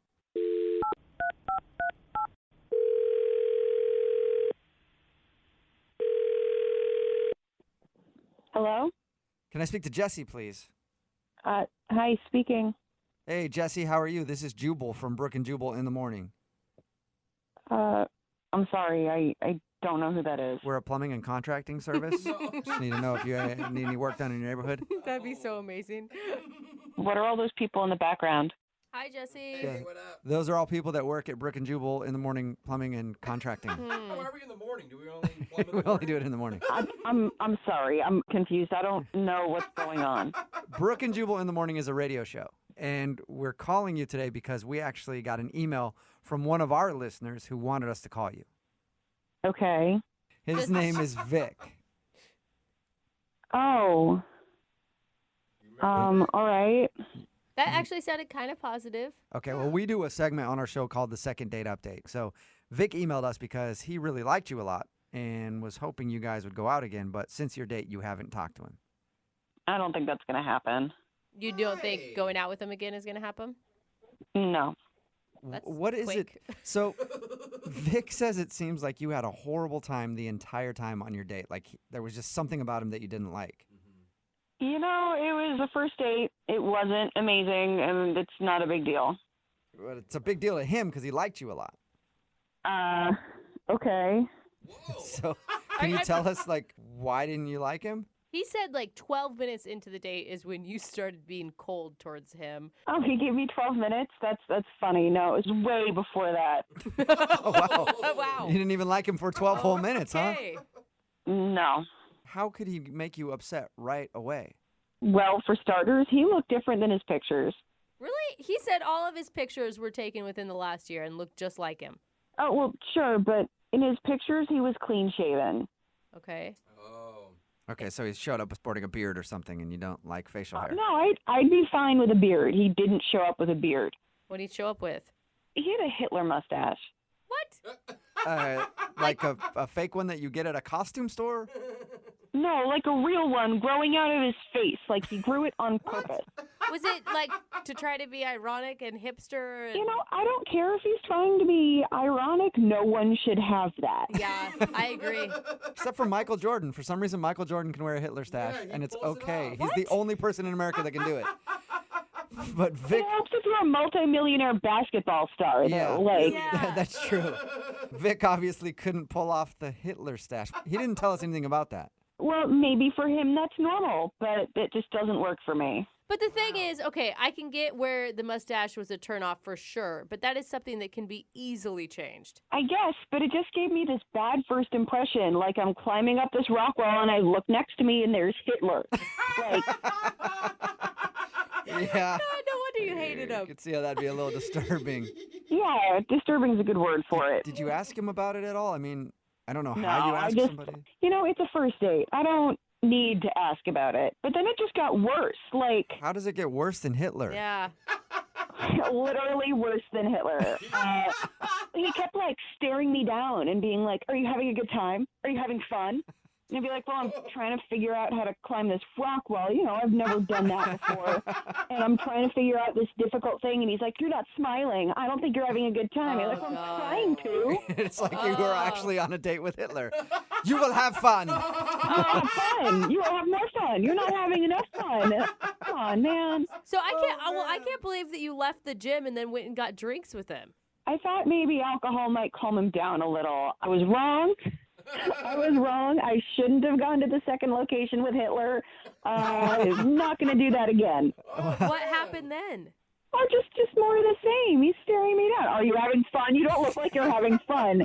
Hello? Can I speak to Jesse, please? Hi, speaking. Hey, Jesse, how are you? This is Jubal from Brooke and Jubal in the morning. I'm sorry, I don't know who that is. We're a plumbing and contracting service. Just need to know if you need any work done in your neighborhood. That'd be so amazing. What are all those people in the background? Hi, Jesse. Yeah. Those are all people that work at Brooke and Jubal in the morning, plumbing and contracting. Why are we in the morning? Do we only plumb in the We morning? only do it in the morning. I'm sorry, I'm confused. I don't know what's going on. Brooke and Jubal in the morning is a radio show. And we're calling you today because we actually got an email from one of our listeners who wanted us to call you. Okay. His name is Vic. Oh. All right. That actually sounded kind of positive. Okay, well, we do a segment on our show called the Second Date Update. So Vic emailed us because he really liked you a lot and was hoping you guys would go out again. But since your date, you haven't talked to him. I don't think that's going to happen. You don't think going out with him again is going to happen? No. That's What is quick. it? So Vic says it seems like you had a horrible time the entire time on your date. Like there was just something about him that you didn't like. You know, it was a first date. It wasn't amazing, and it's not a big deal. But it's a big deal to him because he liked you a lot. Okay. So can you tell us, like, why didn't you like him? He said like 12 minutes into the date is when you started being cold towards him. Oh, he gave me 12 minutes? That's funny. No, it was way before that. Oh, wow. Wow. You didn't even like him for 12 whole minutes, huh? Okay. No. How could he make you upset right away? Well, for starters, he looked different than his pictures. Really? He said all of his pictures were taken within the last year and looked just like him. Oh, well, sure, but in his pictures, he was clean-shaven. Okay. Oh. Okay, so he showed up sporting a beard or something, and you don't like facial hair. No, I'd be fine with a beard. He didn't show up with a beard. What did he show up with? He had a Hitler mustache. What? Like a fake one that you get at a costume store? No, like a real one growing out of his face. Like he grew it on purpose. Was it like to try to be ironic and hipster? And... You know, I don't care if he's trying to be ironic. No one should have that. Yeah, I agree. Except for Michael Jordan. For some reason, Michael Jordan can wear a Hitler stash, and it's okay. He's the only person in America that can do it. But Vic... It helps if you're a multimillionaire basketball star, though. Like, That's true. Vic obviously couldn't pull off the Hitler stash. He didn't tell us anything about that. Well, maybe for him that's normal, but it just doesn't work for me. But the thing is, okay, I can get where the mustache was a turnoff for sure, but that is something that can be easily changed. I guess, but it just gave me this bad first impression, like I'm climbing up this rock wall and I look next to me and there's Hitler. Like, yeah. No wonder you hated him. I could see how that'd be a little disturbing. yeah, disturbing is a good word for it. Did you ask him about it at all? I mean, I don't know how you ask somebody. You know, it's a first date. I don't need to ask about it. But then it just got worse. Like, how does it get worse than Hitler? Yeah. Literally worse than Hitler. He kept like staring me down and being like, "Are you having a good time? Are you having fun?" And I'd be like, "Well, I'm trying to figure out how to climb this rock wall. You know, I've never done that before. And I'm trying to figure out this difficult thing." And he's like, "You're not smiling. I don't think you're having a good time." I'm like, "Well, I'm trying to." It's like you were actually on a date with Hitler. You will have fun. Have fun. You will have more fun. You're not having enough fun. Come on, man. So I can't believe that you left the gym and then went and got drinks with him. I thought maybe alcohol might calm him down a little. I was wrong. I shouldn't have gone to the second location with Hitler. I'm not going to do that again. What happened then? Or just more of the same. He's staring me down. Are you having fun? You don't look like you're having fun.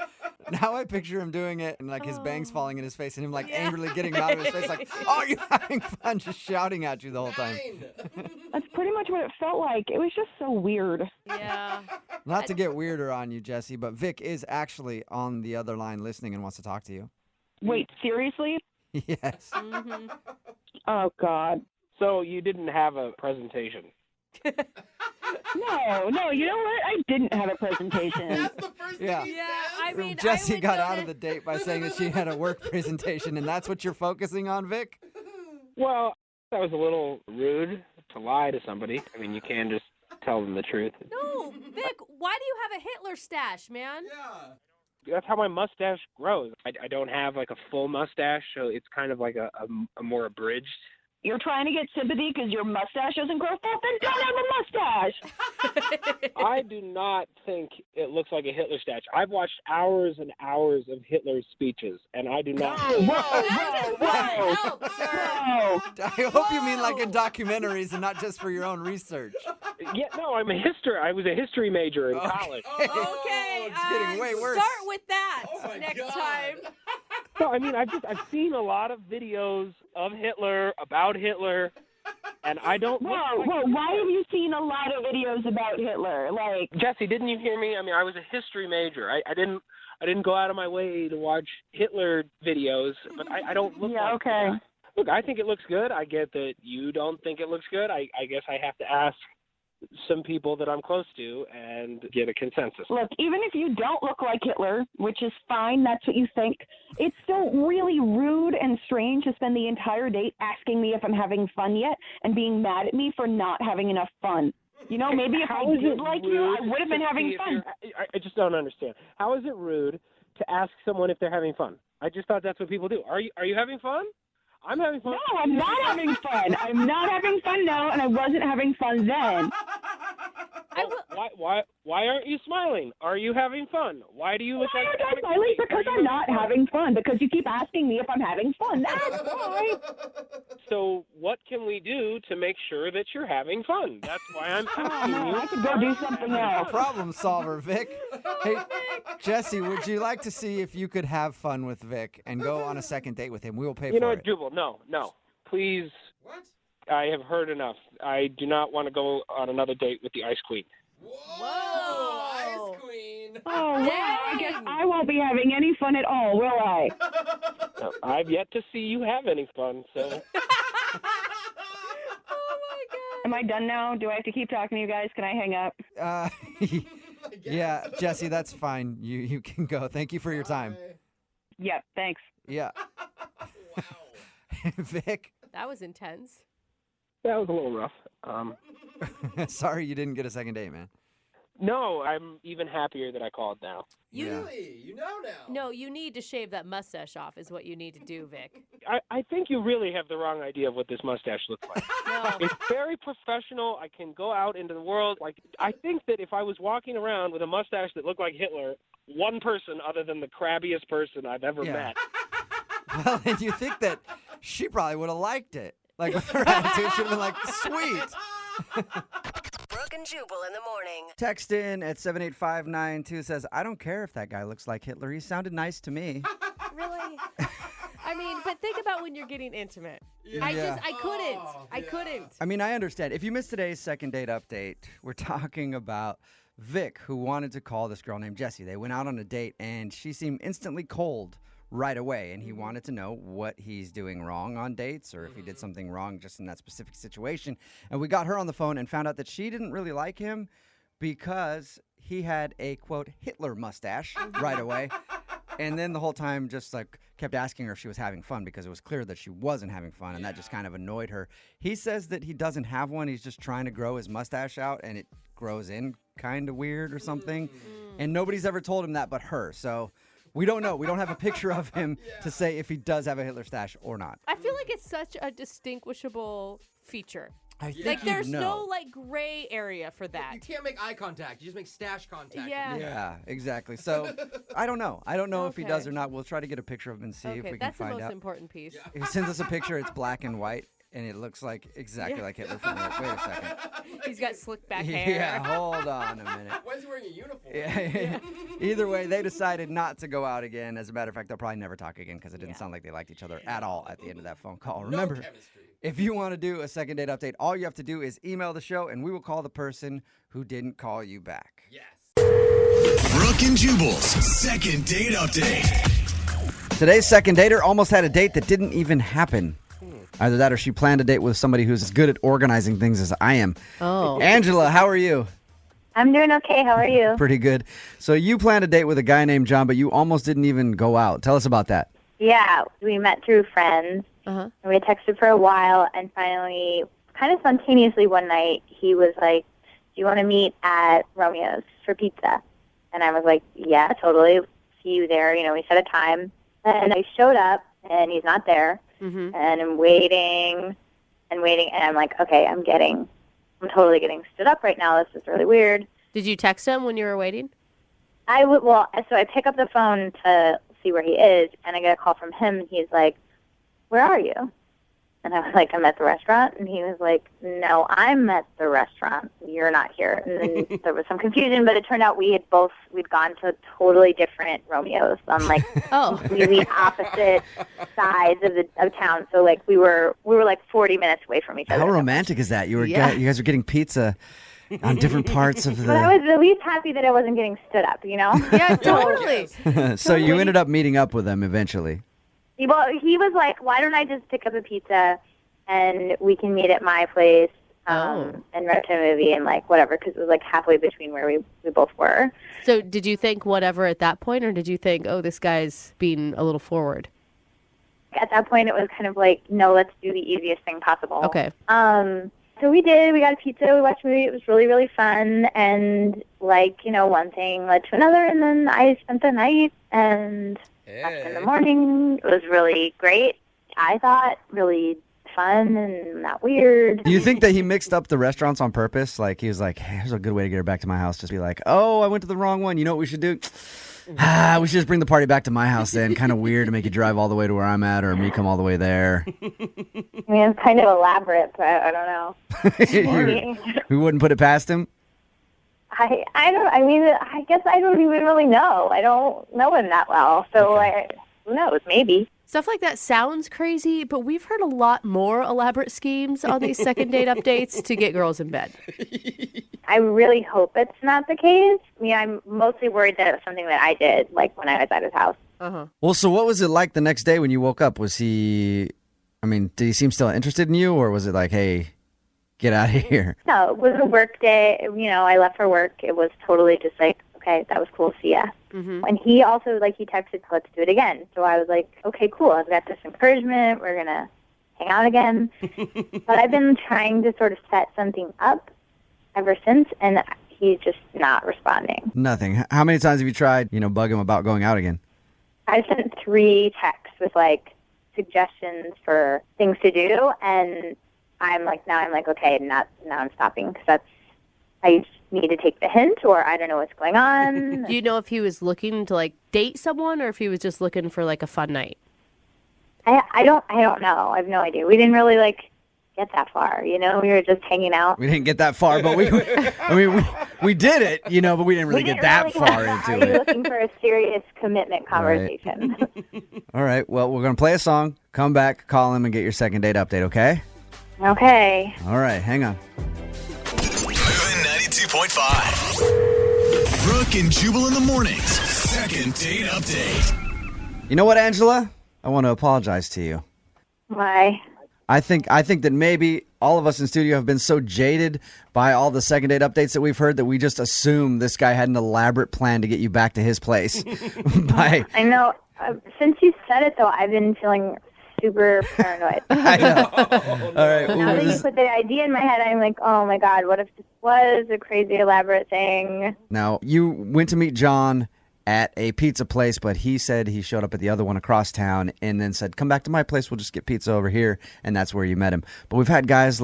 Now I picture him doing it and like his bangs falling in his face and him like angrily getting him out of his face like, oh, you're having fun, just shouting at you the whole time. That's pretty much what it felt like. It was just so weird. Yeah. Not to get weirder on you, Jesse, but Vic is actually on the other line listening and wants to talk to you. Wait, seriously? Yes. Mm-hmm. Oh, God. So you didn't have a presentation? No, you know what? I didn't have a presentation. That's the first thing he Yeah, says. I mean, Jesse I would got go out to- of the date by saying that she had a work presentation, and that's what you're focusing on, Vic? Well, that was a little rude to lie to somebody. I mean, you can just tell them the truth. No, Vic, why do you have a Hitler stash, man? Yeah. That's how my mustache grows. I don't have like a full mustache, so it's kind of like a more abridged. You're trying to get sympathy because your mustache doesn't grow full? Then don't have a mustache. I do not think it looks like a Hitler stash. I've watched hours and hours of Hitler's speeches, and I do not. Whoa. I hope you mean like in documentaries and not just for your own research. Yeah, no, I was a history major in college. Okay, it's getting way worse. Start with that Oh my next God. time. No, I mean, I've seen a lot of videos of Hitler, about Hitler, and I don't look like... Whoa, why have you seen a lot of videos about Hitler? Like, Jesse, didn't you hear me? I mean, I was a history major. I didn't go out of my way to watch Hitler videos, but I don't look yeah, like... okay. Look, I think it looks good. I get that you don't think it looks good. I guess I have to ask some people that I'm close to and get a consensus. Look, even if you don't look like Hitler, which is fine, that's what you think, it's still really rude and strange to spend the entire date asking me if I'm having fun yet and being mad at me for not having enough fun. You know, maybe if I did like you, I would have been having fun. I just don't understand. How is it rude to ask someone if they're having fun? I just thought that's what people do. Are you having fun? I'm having fun. No, I'm not having fun. I'm not having fun now, and I wasn't having fun then. Why aren't you smiling? Are you having fun? Why do you look Why like... aren't I smiling? Because I'm not having fun. Because you keep asking me if I'm having fun. That's why. So what can we do to make sure that you're having fun? That's why I'm asking you. I could go do something else. Problem solver, Vic. Hey, Jesse, would you like to see if you could have fun with Vic and go on a second date with him? We will pay You for know it. what, Jubal? No. Please. What? I have heard enough. I do not want to go on another date with the Ice Queen. Whoa! Ice Queen. Oh, well, I guess I won't be having any fun at all, will I? No, I've yet to see you have any fun, so... Am I done now? Do I have to keep talking to you guys? Can I hang up? Yeah, Jesse, that's fine. You can go. Thank you for your time. Yep, thanks. Yeah. Wow. Vic, That was intense. That was a little rough. sorry you didn't get a second date, man. No, I'm even happier that I called now. Really? You know now. No, you need to shave that mustache off is what you need to do, Vic. I think you really have the wrong idea of what this mustache looks like. No. It's very professional. I can go out into the world. I think that if I was walking around with a mustache that looked like Hitler, one person other than the crabbiest person I've ever met. Well, and you think that she probably would have liked it. Like, with her attitude, she'd have been like, sweet. Brooke and Jubal in the morning. Text in at 78592 says, I don't care if that guy looks like Hitler. He sounded nice to me. Really? I mean, but think about when you're getting intimate. Yeah. I couldn't. I mean, I understand. If you missed today's second date update, we're talking about Vic, who wanted to call this girl named Jessie. They went out on a date, and she seemed instantly cold right away, and he wanted to know what he's doing wrong on dates or if he did something wrong just in that specific situation. And we got her on the phone and found out that she didn't really like him because he had a, quote, Hitler mustache right away. And then the whole time just like kept asking her if she was having fun because it was clear that she wasn't having fun, and that just kind of annoyed her. He says that he doesn't have one. He's just trying to grow his mustache out, and it grows in kind of weird or something. And nobody's ever told him that but her. So we don't know. We don't have a picture of him to say if he does have a Hitler stash or not. I feel like it's such a distinguishable feature. I think Like, there's you'd know. no, like, gray area for that. You can't make eye contact. You just make stash contact. Yeah. Yeah, exactly. So I don't know. I don't know if he does Okay. or not. We'll try to get a picture of him and see if we Okay, can that's the find most out. important piece. He sends us a picture. It's black and white. And it looks like exactly like Hitler from there. Wait a second. He's got slick back hair. Yeah, hold on a minute. Why is he wearing a uniform? Yeah. Either way, they decided not to go out again. As a matter of fact, they'll probably never talk again because it didn't sound like they liked each other at all at the end of that phone call. Remember, if you want to do a second date update, all you have to do is email the show, and we will call the person who didn't call you back. Yes. Brooke and Jubal's second date update. Today's second dater almost had a date that didn't even happen. Either that or she planned a date with somebody who's as good at organizing things as I am. Oh. Angela, how are you? I'm doing okay. How are you? Pretty good. So you planned a date with a guy named John, but you almost didn't even go out. Tell us about that. Yeah, we met through friends. And we had texted for a while, and finally, kind of spontaneously one night, he was like, do you want to meet at Romeo's for pizza? And I was like, yeah, totally. See you there. You know, we set a time. And I showed up, and he's not there. And I'm waiting, and I'm like, okay, I'm totally getting stood up right now. This is really weird. Did you text him when you were waiting? So I pick up the phone to see where he is, and I get a call from him, and he's like, where are you? And I was like, I'm at the restaurant. And he was like, no, I'm at the restaurant. You're not here. And then there was some confusion, but it turned out we'd gone to totally different Romeos on like completely opposite sides of town. So like we were like 40 minutes away from each other. How romantic is that? You guys are getting pizza on different parts of the... But I was at least happy that I wasn't getting stood up, you know? Yeah, totally. So you ended up meeting up with him eventually. Well, he was like, why don't I just pick up a pizza and we can meet at my place and rent a movie and like whatever, because it was like halfway between where we both were. So did you think whatever at that point, or did you think, oh, this guy's being a little forward? At that point, it was kind of like, no, let's do the easiest thing possible. Okay. So we did. We got a pizza. We watched a movie. It was really, really fun. And like, you know, one thing led to another, and then I spent the night and... Left in the morning. It was really great. I thought really fun and not weird. Do you think that he mixed up the restaurants on purpose? Like he was like, hey, here's a good way to get her back to my house. Just be like, oh, I went to the wrong one. You know what we should do? We should just bring the party back to my house then. Kind of weird to make you drive all the way to where I'm at or me come all the way there. I mean, it's kind of elaborate, but I don't know. We wouldn't put it past him? I guess I don't even really know. I don't know him that well. So who knows? Maybe. Stuff like that sounds crazy, but we've heard a lot more elaborate schemes on these second date updates to get girls in bed. I really hope it's not the case. I mean, I'm mostly worried that it was something that I did, like when I was at his house. Well, so what was it like the next day when you woke up? Did he seem still interested in you, or was it like, hey... get out of here? No, it was a work day. You know, I left for work. It was totally just like, okay, that was cool. See ya. And he also, he texted, let's do it again. So I was like, okay, cool. I've got this encouragement. We're going to hang out again. But I've been trying to sort of set something up ever since, and he's just not responding. Nothing. How many times have you tried, bug him about going out again? I sent 3 texts with, suggestions for things to do, and I'm like, okay, now I'm stopping because I just need to take the hint, or I don't know what's going on. Do you know if he was looking to date someone, or if he was just looking for a fun night? I don't know. I have no idea. We didn't really get that far, We were just hanging out. We didn't get that far, but we did it, but we didn't really get that far into it. Are you looking for a serious commitment conversation? Right. All right. Well, we're going to play a song, come back, call him, and get your second date update, okay? Okay. All right. Hang on. Moving 92.5. Brooke and Jubal in the mornings. Second date update. You know what, Angela? I want to apologize to you. Why? I think that maybe all of us in studio have been so jaded by all the second date updates that we've heard that we just assume this guy had an elaborate plan to get you back to his place. I know. Since you said it, though, I've been feeling super paranoid. I know. All right. Now that you put the idea in my head, I'm like, oh my God, what if this was a crazy elaborate thing? Now, you went to meet John at a pizza place, but he said he showed up at the other one across town and then said, come back to my place, we'll just get pizza over here, and that's where you met him. But we've had guys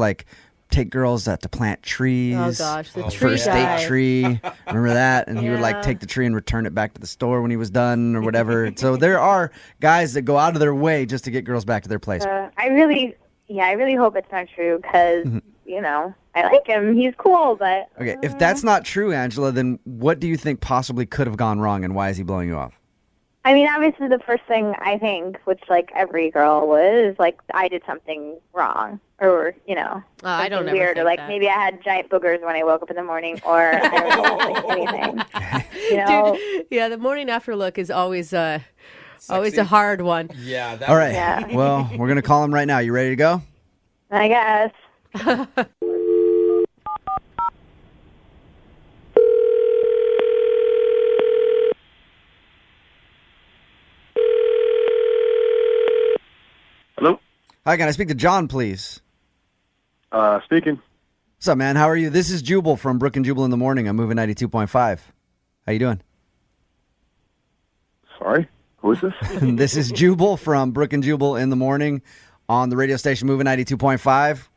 take girls to plant trees. Oh gosh, the tree first guy. date tree. Remember that? And he would take the tree and return it back to the store when he was done or whatever. So there are guys that go out of their way just to get girls back to their place. I really yeah, I really hope it's not true because, you know, I like him. He's cool, but... Okay, if that's not true, Angela, then what do you think possibly could have gone wrong, and why is he blowing you off? I mean, obviously the first thing I think, which, like, every girl would, is, like, I did something wrong. Or, you know, I don't something ever weird. think Or, like, that. maybe I had giant boogers when I woke up in the morning. Or, I don't know, like, anything. You know? Dude, yeah, the morning after look is always a hard one. Yeah. That All right. Yeah. Well, we're going to call him right now. You ready to go? I guess. Hello? Hi, can I speak to John, please? Speaking. What's up, man? How are you? This is Jubal from Brooke and Jubal in the Morning. I'm moving 92.5. How you doing? Sorry? Who is this? This is Jubal from Brooke and Jubal in the Morning on the radio station Moving 92.5.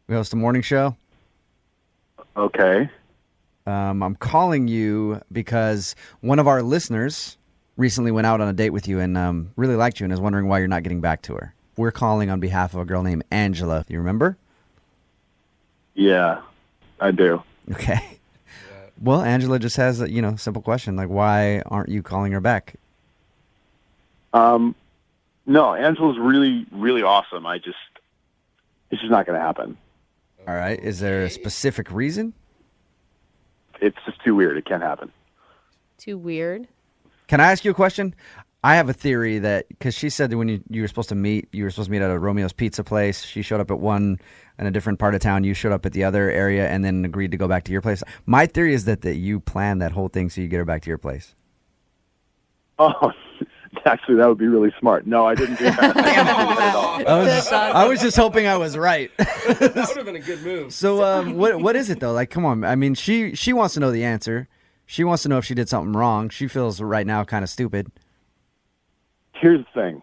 We host a morning show. Okay. I'm calling you because one of our listeners recently went out on a date with you and really liked you and is wondering why you're not getting back to her. We're calling on behalf of a girl named Angela. Do you remember? Yeah, I do. Okay. Well, Angela just has a, simple question, like, why aren't you calling her back? No, Angela's really, really awesome. It's just not going to happen. All right. Is there a specific reason? It's just too weird. It can't happen. Too weird. Can I ask you a question? I have a theory that, because she said that when you were supposed to meet at a Romeo's Pizza place. She showed up at one in a different part of town. You showed up at the other area and then agreed to go back to your place. My theory is that you planned that whole thing so you get her back to your place. Oh, actually, that would be really smart. No, I didn't do that. At all. I was just hoping I was right. That would have been a good move. So what is it, though? Like, come on. I mean, she wants to know the answer. She wants to know if she did something wrong. She feels right now kind of stupid. Here's the thing.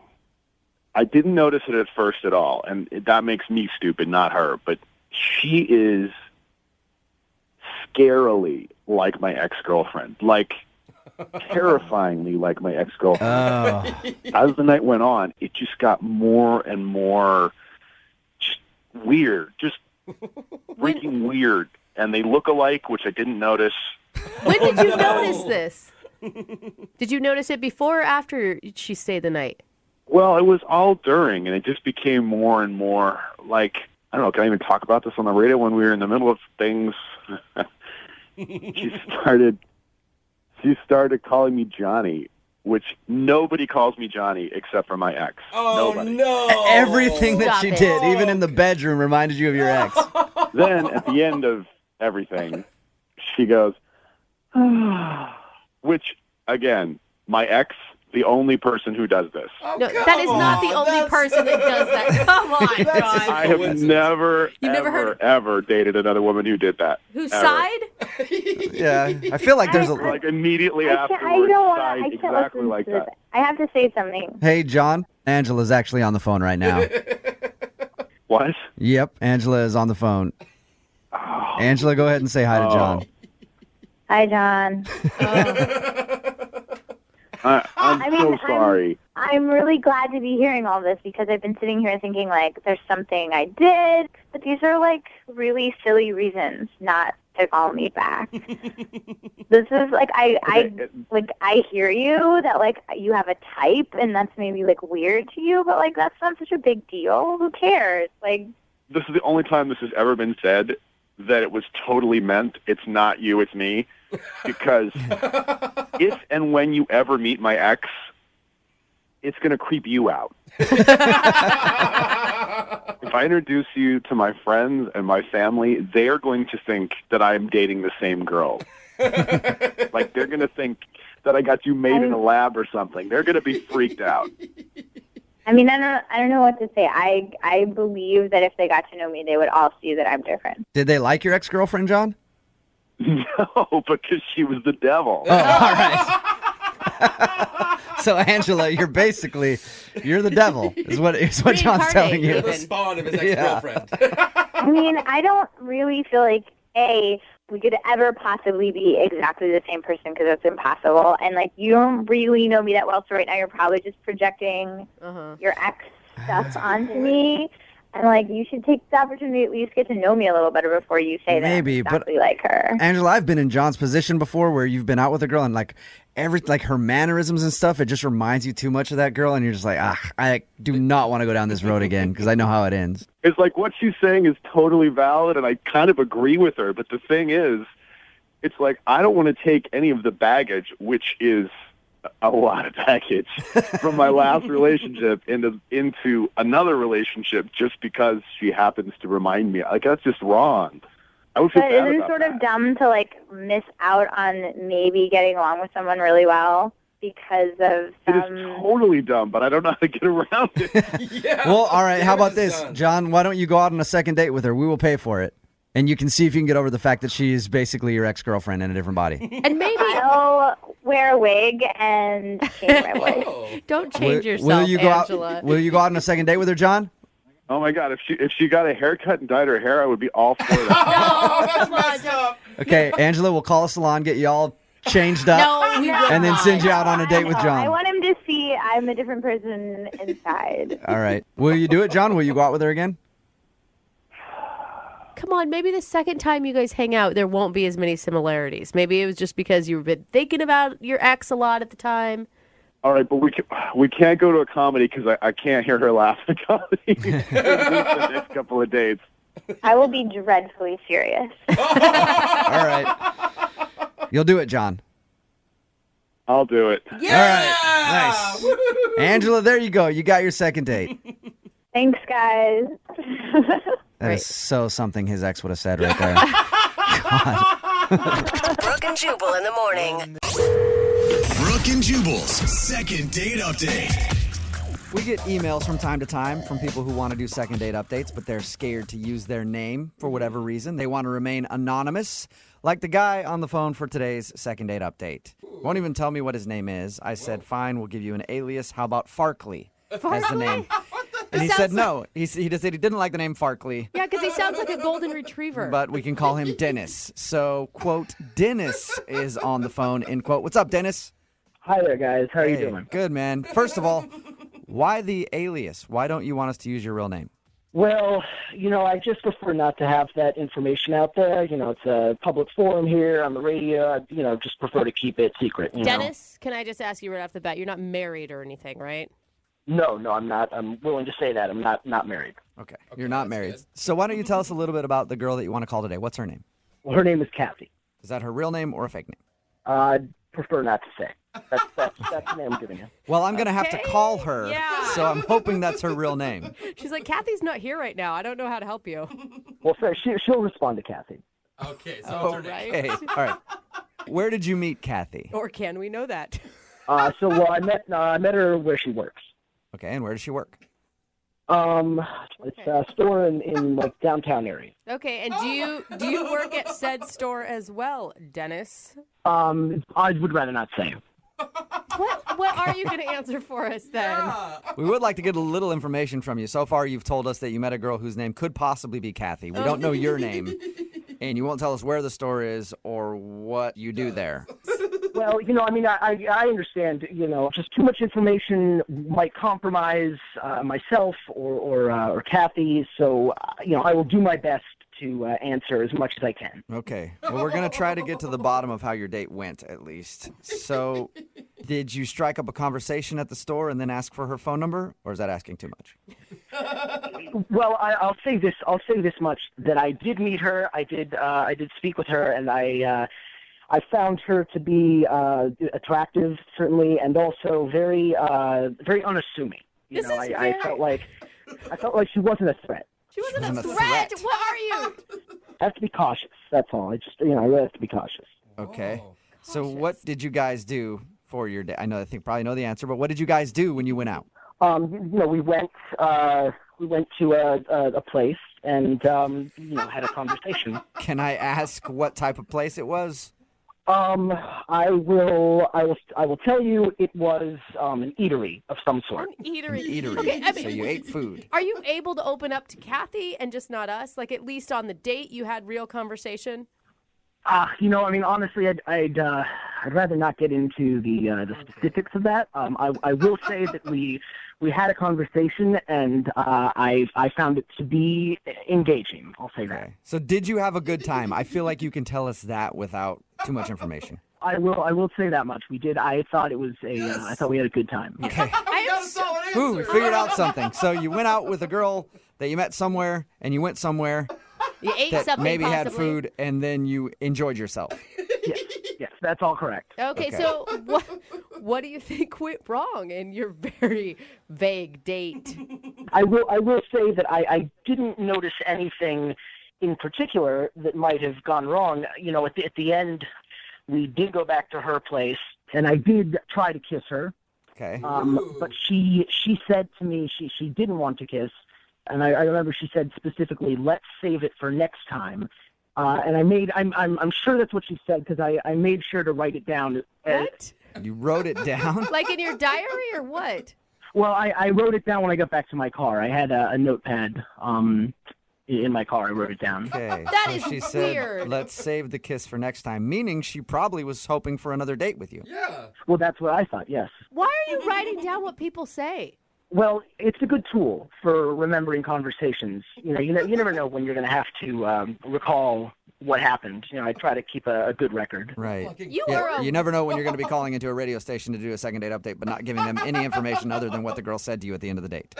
I didn't notice it at first at all, and that makes me stupid, not her. But she is scarily like my ex-girlfriend. Like, terrifyingly like my ex-girlfriend. Oh. As the night went on, it just got more and more just weird. Just freaking weird. And they look alike, which I didn't notice. When did you notice this? Did you notice it before or after she stayed the night? Well, it was all during, and it just became more and more like, I don't know, can I even talk about this on the radio when we were in the middle of things? She started calling me Johnny, which nobody calls me Johnny except for my ex. Oh, nobody. no. Everything that Stop she it. did, even in the bedroom, reminded you of your ex. Then, at the end of everything, she goes, which, again, my ex, the only person who does this. Oh, No, that is not the only person that does that. Come on, John. I have never, You've never heard- ever dated another woman who did that. Who ever. sighed? Yeah, I feel like there's a... Like, immediately I afterwards, don't want sighed I can't exactly listen like to this. that. I have to say something. Hey, John, Angela's actually on the phone right now. What? Yep, Angela is on the phone. Angela, go ahead and say hi to John. Hi, John. I'm I mean, so sorry. I'm really glad to be hearing all this because I've been sitting here thinking, like, there's something I did, but these are, like, really silly reasons not to call me back. This is, like, I hear you that, like, you have a type and that's maybe, like, weird to you, but, like, that's not such a big deal. Who cares? Like, This is the only time this has ever been said that it was totally meant. It's not you, it's me. Because if and when you ever meet my ex, it's going to creep you out. If I introduce you to my friends and my family, they are going to think that I'm dating the same girl. Like, they're going to think that I got you made in a lab or something. They're going to be freaked out. I mean, I don't know what to say. I believe that if they got to know me, they would all see that I'm different. Did they like your ex-girlfriend, John? No, because she was the devil. Oh, all right. So, Angela, you're the devil, is what John's telling you. You're the spawn of his ex-girlfriend. I mean, I don't really feel like, A, we could ever possibly be exactly the same person because that's impossible. And, like, you don't really know me that well, so right now you're probably just projecting your ex stuff onto me. And, like, you should take the opportunity to at least get to know me a little better before you say that I'm Maybe, exactly like her. Angela, I've been in John's position before where you've been out with a girl and like her mannerisms and stuff, it just reminds you too much of that girl, and you're just like, I do not want to go down this road again because I know how it ends. It's like what she's saying is totally valid, and I kind of agree with her. But the thing is, it's like I don't want to take any of the baggage, which is a lot of baggage, from my last relationship into another relationship just because she happens to remind me. Like, that's just wrong. I would feel But bad isn't it about sort that. of dumb to, like, miss out on maybe getting along with someone really well because of It is totally dumb, but I don't know how to get around it. Well, all right, how about this? John, why don't you go out on a second date with her? We will pay for it. And you can see if you can get over the fact that she is basically your ex-girlfriend in a different body. And maybe I'll wear a wig and change my voice. Don't change yourself, Angela. Will you go out on a second date with her, John? Oh my God! If she got a haircut and dyed her hair, I would be all for that. Oh, that's messed up. Okay, Angela, we'll call a salon, get you all changed up, No, we will and then not. send you out on a date with I John. want him to see I'm a different person inside. All right. Will you do it, John? Will you go out with her again? Come on, maybe the second time you guys hang out, there won't be as many similarities. Maybe it was just because you've been thinking about your ex a lot at the time. All right, but we can't go to a comedy because I can't hear her laugh at comedy. The next couple of dates. I will be dreadfully serious. All right. You'll do it, John. I'll do it. Yeah! All right. Nice. Angela, there you go. You got your second date. Thanks, guys. That is so something his ex would have said right there. God. Brooke and Jubal in the morning. Brooke and Jubal's second date update. We get emails from time to time from people who want to do second date updates, but they're scared to use their name for whatever reason. They want to remain anonymous, like the guy on the phone for today's second date update. Won't even tell me what his name is. I said, fine, we'll give you an alias. How about Farkley as the name? And he said no. He just said he didn't like the name Farkley. Yeah, because he sounds like a golden retriever. But we can call him Dennis. So, quote, Dennis is on the phone, end quote. What's up, Dennis? Hi there, guys. How are you doing? Good, man. First of all, why the alias? Why don't you want us to use your real name? Well, I just prefer not to have that information out there. It's a public forum here on the radio. I, just prefer to keep it secret. Dennis, can I just ask you right off the bat, you're not married or anything, right? No, I'm not. I'm willing to say that. I'm not married. Okay, you're not married. Good. So why don't you tell us a little bit about the girl that you want to call today? What's her name? Well, her name is Kathy. Is that her real name or a fake name? I'd prefer not to say. That's the name I'm giving you. Well, I'm going to have to call her, so I'm hoping that's her real name. She's like, Kathy's not here right now. I don't know how to help you. Well, fair. She'll respond to Kathy. Okay, so it's her name. Okay, all right. Where did you meet Kathy? Or can we know that? I met her where she works. Okay, and where does she work? It's a store in like downtown area. Okay, and do you work at said store as well, Dennis? I would rather not say. What are you going to answer for us then? We would like to get a little information from you. So far, you've told us that you met a girl whose name could possibly be Kathy. We don't know your name, and you won't tell us where the store is or what you do there. Well, I understand, just too much information might compromise myself or Kathy, so, I will do my best to answer as much as I can. Okay. Well, we're going to try to get to the bottom of how your date went, at least. So, did you strike up a conversation at the store and then ask for her phone number, or is that asking too much? Well, I'll say this much, that I did meet her, I did speak with her, and I found her to be attractive, certainly, and also very unassuming. I felt like she wasn't a threat. She wasn't a threat. What are you? I have to be cautious. That's all. I really have to be cautious. Okay. So what did you guys do for your day? I think probably know the answer, but what did you guys do when you went out? We went to a place and had a conversation. Can I ask what type of place it was? I will tell you it was an eatery of some sort. An eatery. Okay, so you ate food. Are you able to open up to Kathy and just not us? Like at least on the date you had real conversation? Honestly, I'd I'd rather not get into the specifics of that. I will say that we had a conversation, and I found it to be engaging. I'll say that. So did you have a good time? I feel like you can tell us that without too much information. I will say that much. We did. I thought it was I thought we had a good time. Okay. Ooh, we figured out something. So you went out with a girl that you met somewhere, and you went somewhere You ate that something maybe had possibly. food, and then you enjoyed yourself. Yes, that's all correct. Okay, so what do you think went wrong in your very vague date? I will say that I didn't notice anything in particular that might have gone wrong. You know, at the end, we did go back to her place, and I did try to kiss her. Okay. But she said to me she didn't want to kiss, and I remember she said specifically, "Let's save it for next time." And I'm sure that's what she said because I made sure to write it down. What? You wrote it down? Like in your diary or what? Well, I wrote it down when I got back to my car. I had a notepad in my car. I wrote it down. Okay. That so is she said, weird. let's save the kiss for next time, meaning she probably was hoping for another date with you. Yeah. Well, that's what I thought, yes. Why are you writing down what people say? Well, it's a good tool for remembering conversations. You never know when you're going to have to recall what happened. I try to keep a good record. Right. You never know when you're going to be calling into a radio station to do a second date update, but not giving them any information other than what the girl said to you at the end of the date.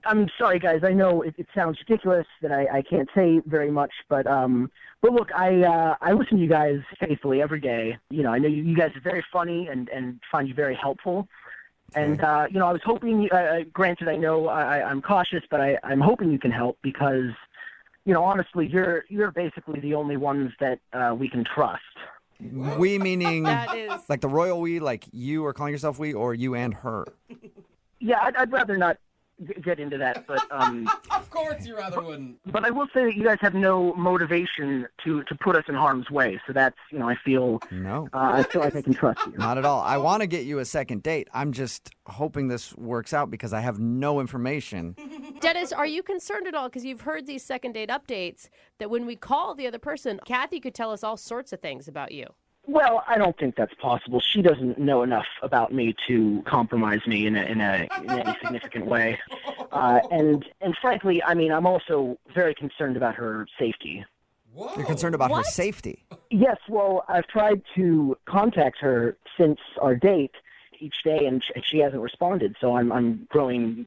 I'm sorry, guys. I know it sounds ridiculous that I can't say very much, but look, I listen to you guys faithfully every day. I know you guys are very funny and find you very helpful. And, I was hoping, granted, I know I'm cautious, but I'm hoping you can help because, honestly, you're basically the only ones that we can trust. We meaning That is- like the royal we, like you are calling yourself we, or you and her? Yeah, I'd rather not get into that, but Of course you rather wouldn't. but I will say that you guys have no motivation to put us in harm's way. So that's, I feel No. I feel like I can trust you. Not at all. I want to get you a second date. I'm just hoping this works out because I have no information. Dennis, are you concerned at all? Because you've heard these second date updates that when we call the other person, Kathy could tell us all sorts of things about you. Well, I don't think that's possible. She doesn't know enough about me to compromise me in any significant way. And frankly, I'm also very concerned about her safety. Whoa. You're concerned about her safety. Yes, well, I've tried to contact her since our date each day, and she hasn't responded. So I'm growing,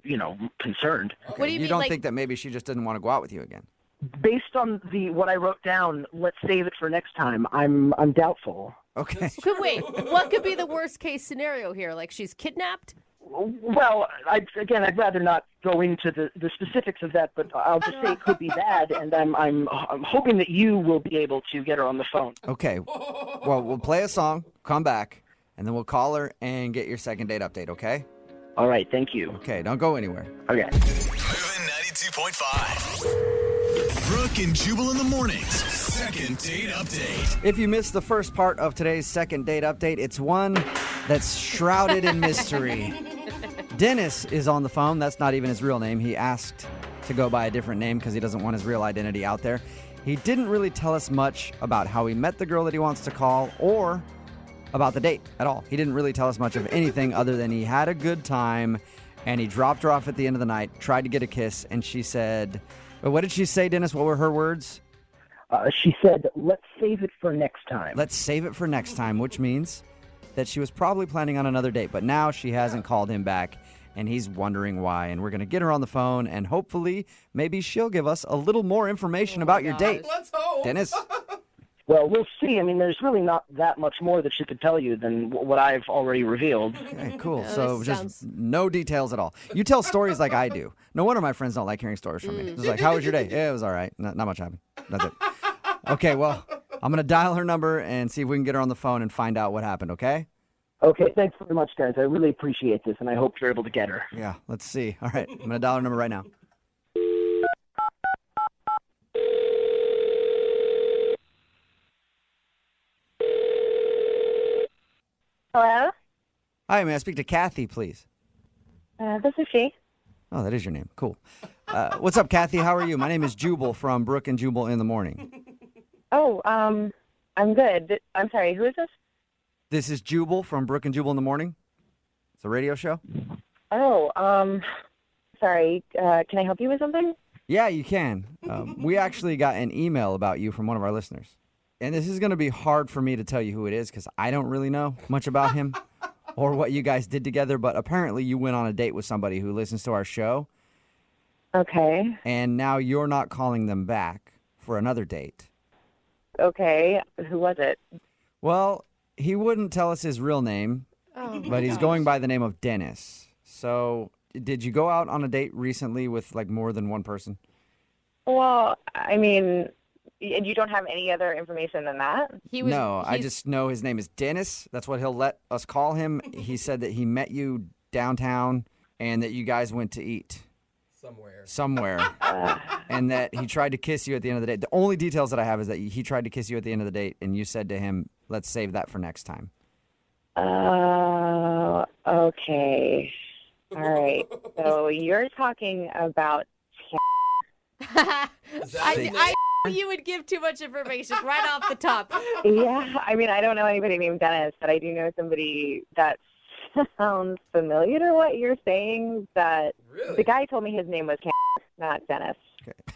concerned. What do you mean, don't like- think that maybe she just didn't want to go out with you again? Based on what I wrote down, let's save it for next time. I'm doubtful. Okay. Wait, what could be the worst case scenario here? Like she's kidnapped? Well, I'd rather not go into the specifics of that, but I'll just say it could be bad, and I'm hoping that you will be able to get her on the phone. Okay. Well, we'll play a song, come back, and then we'll call her and get your second date update, okay? All right, thank you. Okay, don't go anywhere. Okay. Moving 92.5. Brooke and Jubal in the mornings. Second date update. If you missed the first part of today's second date update, it's one that's shrouded in mystery. Dennis is on the phone. That's not even his real name. He asked to go by a different name because he doesn't want his real identity out there. He didn't really tell us much about how he met the girl that he wants to call or about the date at all. He didn't really tell us much of anything other than he had a good time and he dropped her off at the end of the night, tried to get a kiss, and she said, what did she say, Dennis? What were her words? She said, let's save it for next time. Let's save it for next time, which means that she was probably planning on another date, but now she hasn't called him back, and he's wondering why. And we're going to get her on the phone, and hopefully maybe she'll give us a little more information about your date. Let's hope. Dennis? Well, we'll see. There's really not that much more that she could tell you than what I've already revealed. Okay, cool. Yeah, So this just sounds- no details at all. You tell stories like I do. No wonder my friends don't like hearing stories from me. It's like, how was your day? Yeah, it was all right. Not much happened. That's it. Okay, well, I'm going to dial her number and see if we can get her on the phone and find out what happened, okay? Okay, thanks very much, guys. I really appreciate this, and I hope you're able to get her. Yeah, let's see. All right, I'm going to dial her number right now. Hello? Hi, may I speak to Kathy, please? This is she. Oh, that is your name. Cool. What's up, Kathy? How are you? My name is Jubal from Brooke and Jubal in the morning. Oh, I'm good. I'm sorry, who is this? This is Jubal from Brooke and Jubal in the Morning. It's a radio show. Oh, sorry. Can I help you with something? Yeah, you can. We actually got an email about you from one of our listeners. And this is going to be hard for me to tell you who it is because I don't really know much about him or what you guys did together. But apparently you went on a date with somebody who listens to our show. Okay. And now you're not calling them back for another date. Okay. Who was it? Well, he wouldn't tell us his real name, but he's going by the name of Dennis. So did you go out on a date recently with like more than one person? Well, I mean, and you don't have any other information than that? I just know his name is Dennis. That's what he'll let us call him. He said that he met you downtown and that you guys went to eat. Somewhere. And that he tried to kiss you at the end of the date. The only details that I have is that he tried to kiss you at the end of the date and you said to him, let's save that for next time. Okay. All right. So you're talking about I knew you would give too much information right off the top. Yeah, I mean, I don't know anybody named Dennis, but I do know somebody that sounds familiar to what you're saying. That the guy told me his name was not Dennis.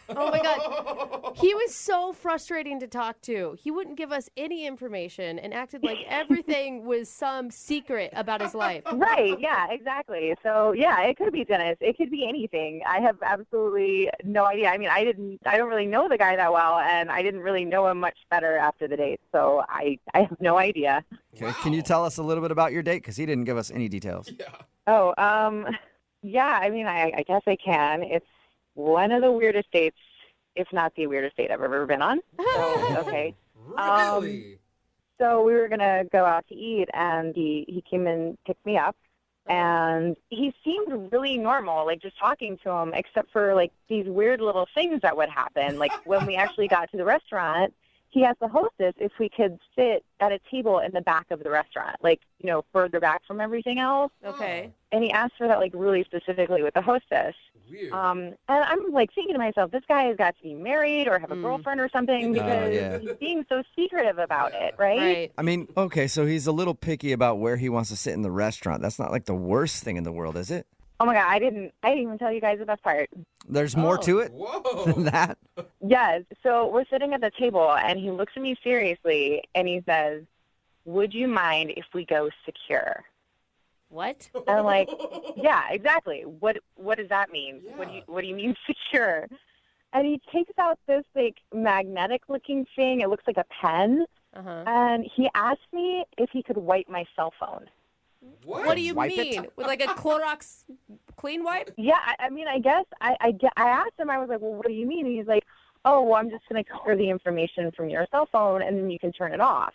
Oh my God. He was so frustrating to talk to. He wouldn't give us any information and acted like everything was some secret about his life. Right, yeah, exactly. So, yeah, it could be Dennis. It could be anything. I have absolutely no idea. I mean, I don't really know the guy that well, and I didn't really know him much better after the date. So I have no idea. Okay, wow. Can you tell us a little bit about your date? Because he didn't give us any details. Yeah. Oh, yeah, I mean, I guess I can. It's one of the weirdest dates, if not the weirdest date I've ever been on. So, okay. Really? So we were going to go out to eat, and he came and picked me up. And he seemed really normal, like just talking to him, except for like these weird little things that would happen. Like when we actually got to the restaurant, he asked the hostess if we could sit at a table in the back of the restaurant, like, you know, further back from everything else. Okay. And he asked for that, like, really specifically with the hostess. Weird. And I'm, like, thinking to myself, this guy has got to be married or have a girlfriend or something because he's being so secretive about it, right? I mean, okay, so he's a little picky about where he wants to sit in the restaurant. That's not, like, the worst thing in the world, is it? Oh, my God, I didn't even tell you guys the best part. There's more to it than that? Yes. So we're sitting at the table, and he looks at me seriously, and he says, would you mind if we go secure? What? And I'm like, yeah, exactly. What does that mean? Yeah. What do you mean secure? And he takes out this, like, magnetic-looking thing. It looks like a pen. And he asked me if he could wipe my cell phone. What do you mean? With like a Clorox clean wipe? Yeah, I mean, I guess I asked him, I was like, well, what do you mean? And he's like, oh, well, I'm just going to clear the information from your cell phone and then you can turn it off.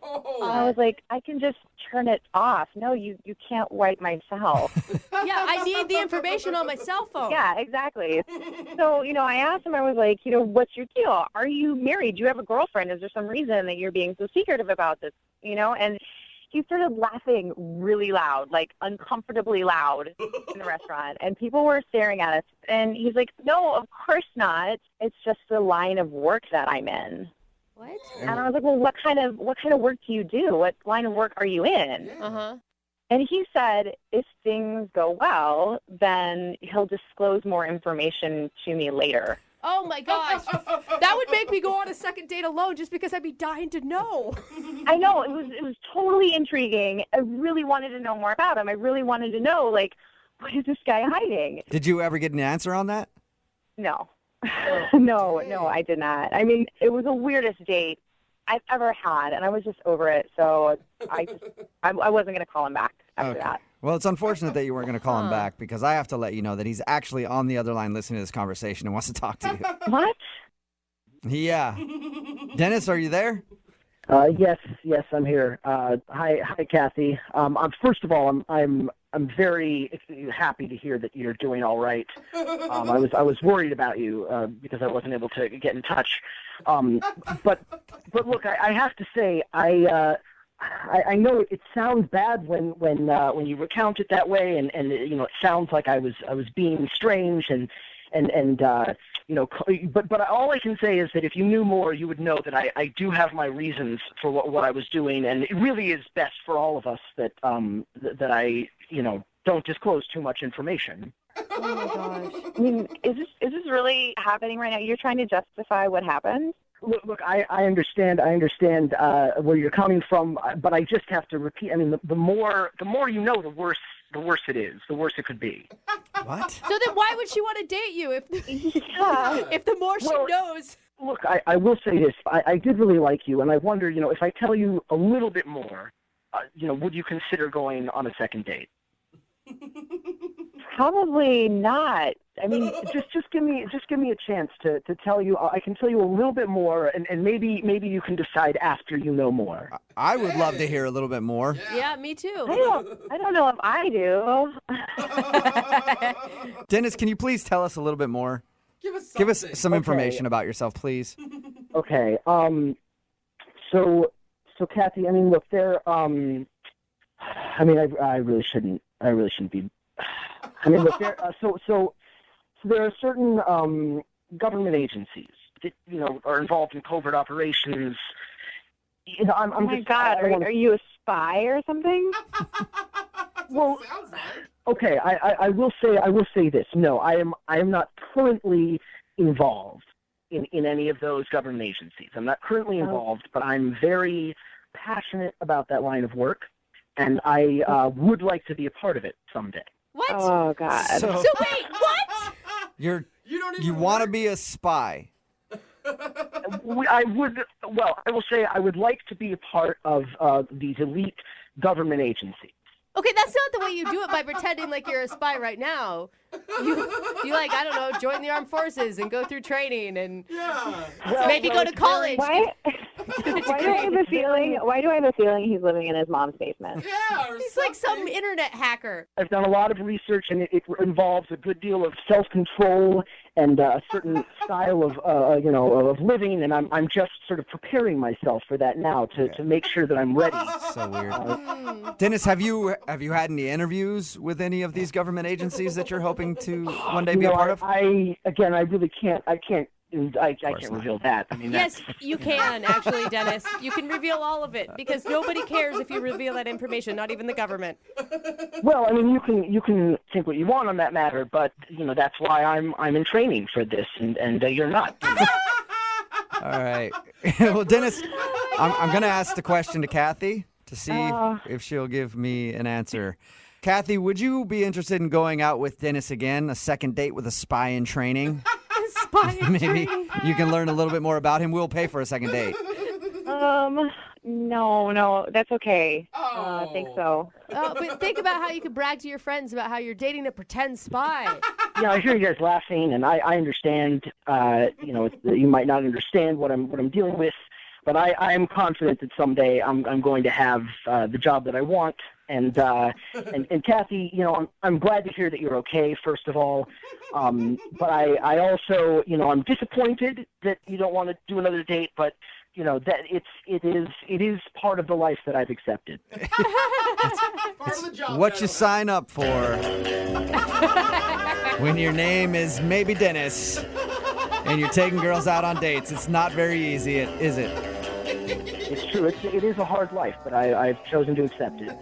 Oh. I was like, I can just turn it off. No, you can't wipe my cell. Yeah, I need the information on my cell phone. Yeah, exactly. So, you know, I asked him, I was like, you know, what's your deal? Are you married? Do you have a girlfriend? Is there some reason that you're being so secretive about this? You know, and he started laughing really loud, like uncomfortably loud in the restaurant. And people were staring at us. And he's like, no, of course not. It's just the line of work that I'm in. What? And I was like, well, what kind of work do you do? What line of work are you in? And he said, if things go well, then he'll disclose more information to me later. Oh, my gosh. That would make me go on a second date alone just because I'd be dying to know. I know. It was totally intriguing. I really wanted to know more about him. I really wanted to know, like, what is this guy hiding? Did you ever get an answer on that? No. No, I did not. I mean, it was the weirdest date I've ever had, and I was just over it. So I wasn't going to call him back after that. Well, it's unfortunate that you weren't going to call him back because I have to let you know that he's actually on the other line listening to this conversation and wants to talk to you. What? Yeah. Dennis, are you there? Yes, I'm here. Hi, Kathy. First of all, I'm very happy to hear that you're doing all right. I was worried about you because I wasn't able to get in touch. But look, I have to say, I know it sounds bad when you recount it that way, and you know it sounds like I was being strange, and but all I can say is that if you knew more, you would know that I do have my reasons for what I was doing, and it really is best for all of us that I don't disclose too much information. Oh my gosh. I mean, is this really happening right now? You're trying to justify what happened? Look, I understand where you're coming from, but I just have to repeat. I mean, the more you know, the worse it is. The worse it could be. What? So then why would she want to date you if the more she knows? Look, I will say this. I did really like you, and I wonder, if I tell you a little bit more, would you consider going on a second date? Probably not. I mean, just give me a chance to tell you. I can tell you a little bit more, and maybe you can decide after you know more. I would love to hear a little bit more. Yeah, me too. I don't know if I do. Dennis, can you please tell us a little bit more? Give us some information about yourself, please. Okay. So Kathy, I mean, look, I really shouldn't be. I mean, look, so there are certain government agencies that are involved in covert operations. I'm oh my God, are you a spy or something? Well, okay, I will say this. No, I am not currently involved in any of those government agencies. I'm not currently involved, but I'm very passionate about that line of work, and I would like to be a part of it someday. What? Oh God. So wait, what? You want to be a spy? I will say I would like to be a part of these elite government agencies. Okay, that's not the way you do it by pretending like you're a spy right now. You I don't know, join the armed forces and go through training and maybe go to college. Why do I have a feeling he's living in his mom's basement? Yeah, he's like some internet hacker. I've done a lot of research, and it involves a good deal of self-control and a certain style of living, and I'm just sort of preparing myself for that now to make sure that I'm ready. So weird. Dennis, have you had any interviews with any of these government agencies that you're hoping to one day be a part of? I really can't. I can't reveal that. I mean, yes, you can actually, Dennis. You can reveal all of it because nobody cares if you reveal that information, not even the government. Well, I mean, you can think what you want on that matter, but that's why I'm in training for this, and you're not. All right. Well, Dennis, I'm going to ask the question to Kathy to see if she'll give me an answer. Kathy, would you be interested in going out with Dennis again, a second date with a spy in training? Maybe you can learn a little bit more about him. We'll pay for a second date. No, that's okay. I think so. But think about how you could brag to your friends about how you're dating a pretend spy. Yeah, I hear you guys laughing, and I understand. You might not understand what I'm dealing with, but I am confident that someday I'm going to have the job that I want. And Kathy, I'm glad to hear that you're okay, first of all. But I also, I'm disappointed that you don't want to do another date, but that it is part of the life that I've accepted. Part of the job. What you sign up for when your name is maybe Dennis and you're taking girls out on dates. It's not very easy, is it? It's true. It is a hard life, but I've chosen to accept it.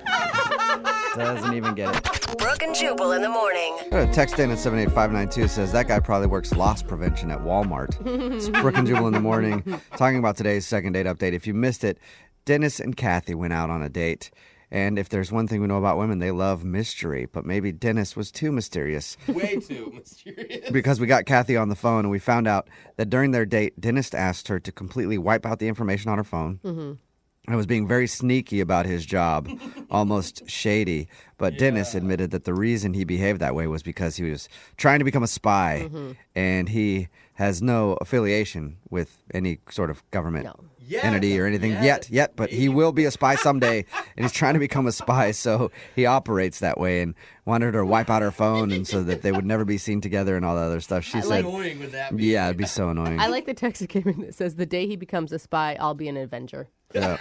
Doesn't even get it. Brooke and Jubal in the morning. Text in at 78592 says that guy probably works loss prevention at Walmart. It's Brooke and Jubal in the morning, talking about today's second date update. If you missed it, Dennis and Kathy went out on a date. And if there's one thing we know about women, they love mystery. But maybe Dennis was too mysterious. Way too mysterious. Because we got Kathy on the phone and we found out that during their date, Dennis asked her to completely wipe out the information on her phone. Mm-hmm. I was being very sneaky about his job, almost shady. But Dennis admitted that the reason he behaved that way was because he was trying to become a spy. Mm-hmm. And he has no affiliation with any sort of government entity or anything yet. But he will be a spy someday. And he's trying to become a spy, so he operates that way and wanted her to wipe out her phone and so that they would never be seen together and all that other stuff. She said, annoying would that be? Yeah, it'd be so annoying. I like the text that came in that says, the day he becomes a spy, I'll be an Avenger. Yeah.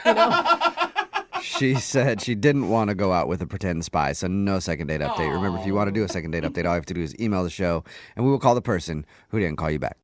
She said she didn't want to go out with a pretend spy, so no second date update. Remember, if you want to do a second date update, all you have to do is email the show, and we will call the person who didn't call you back.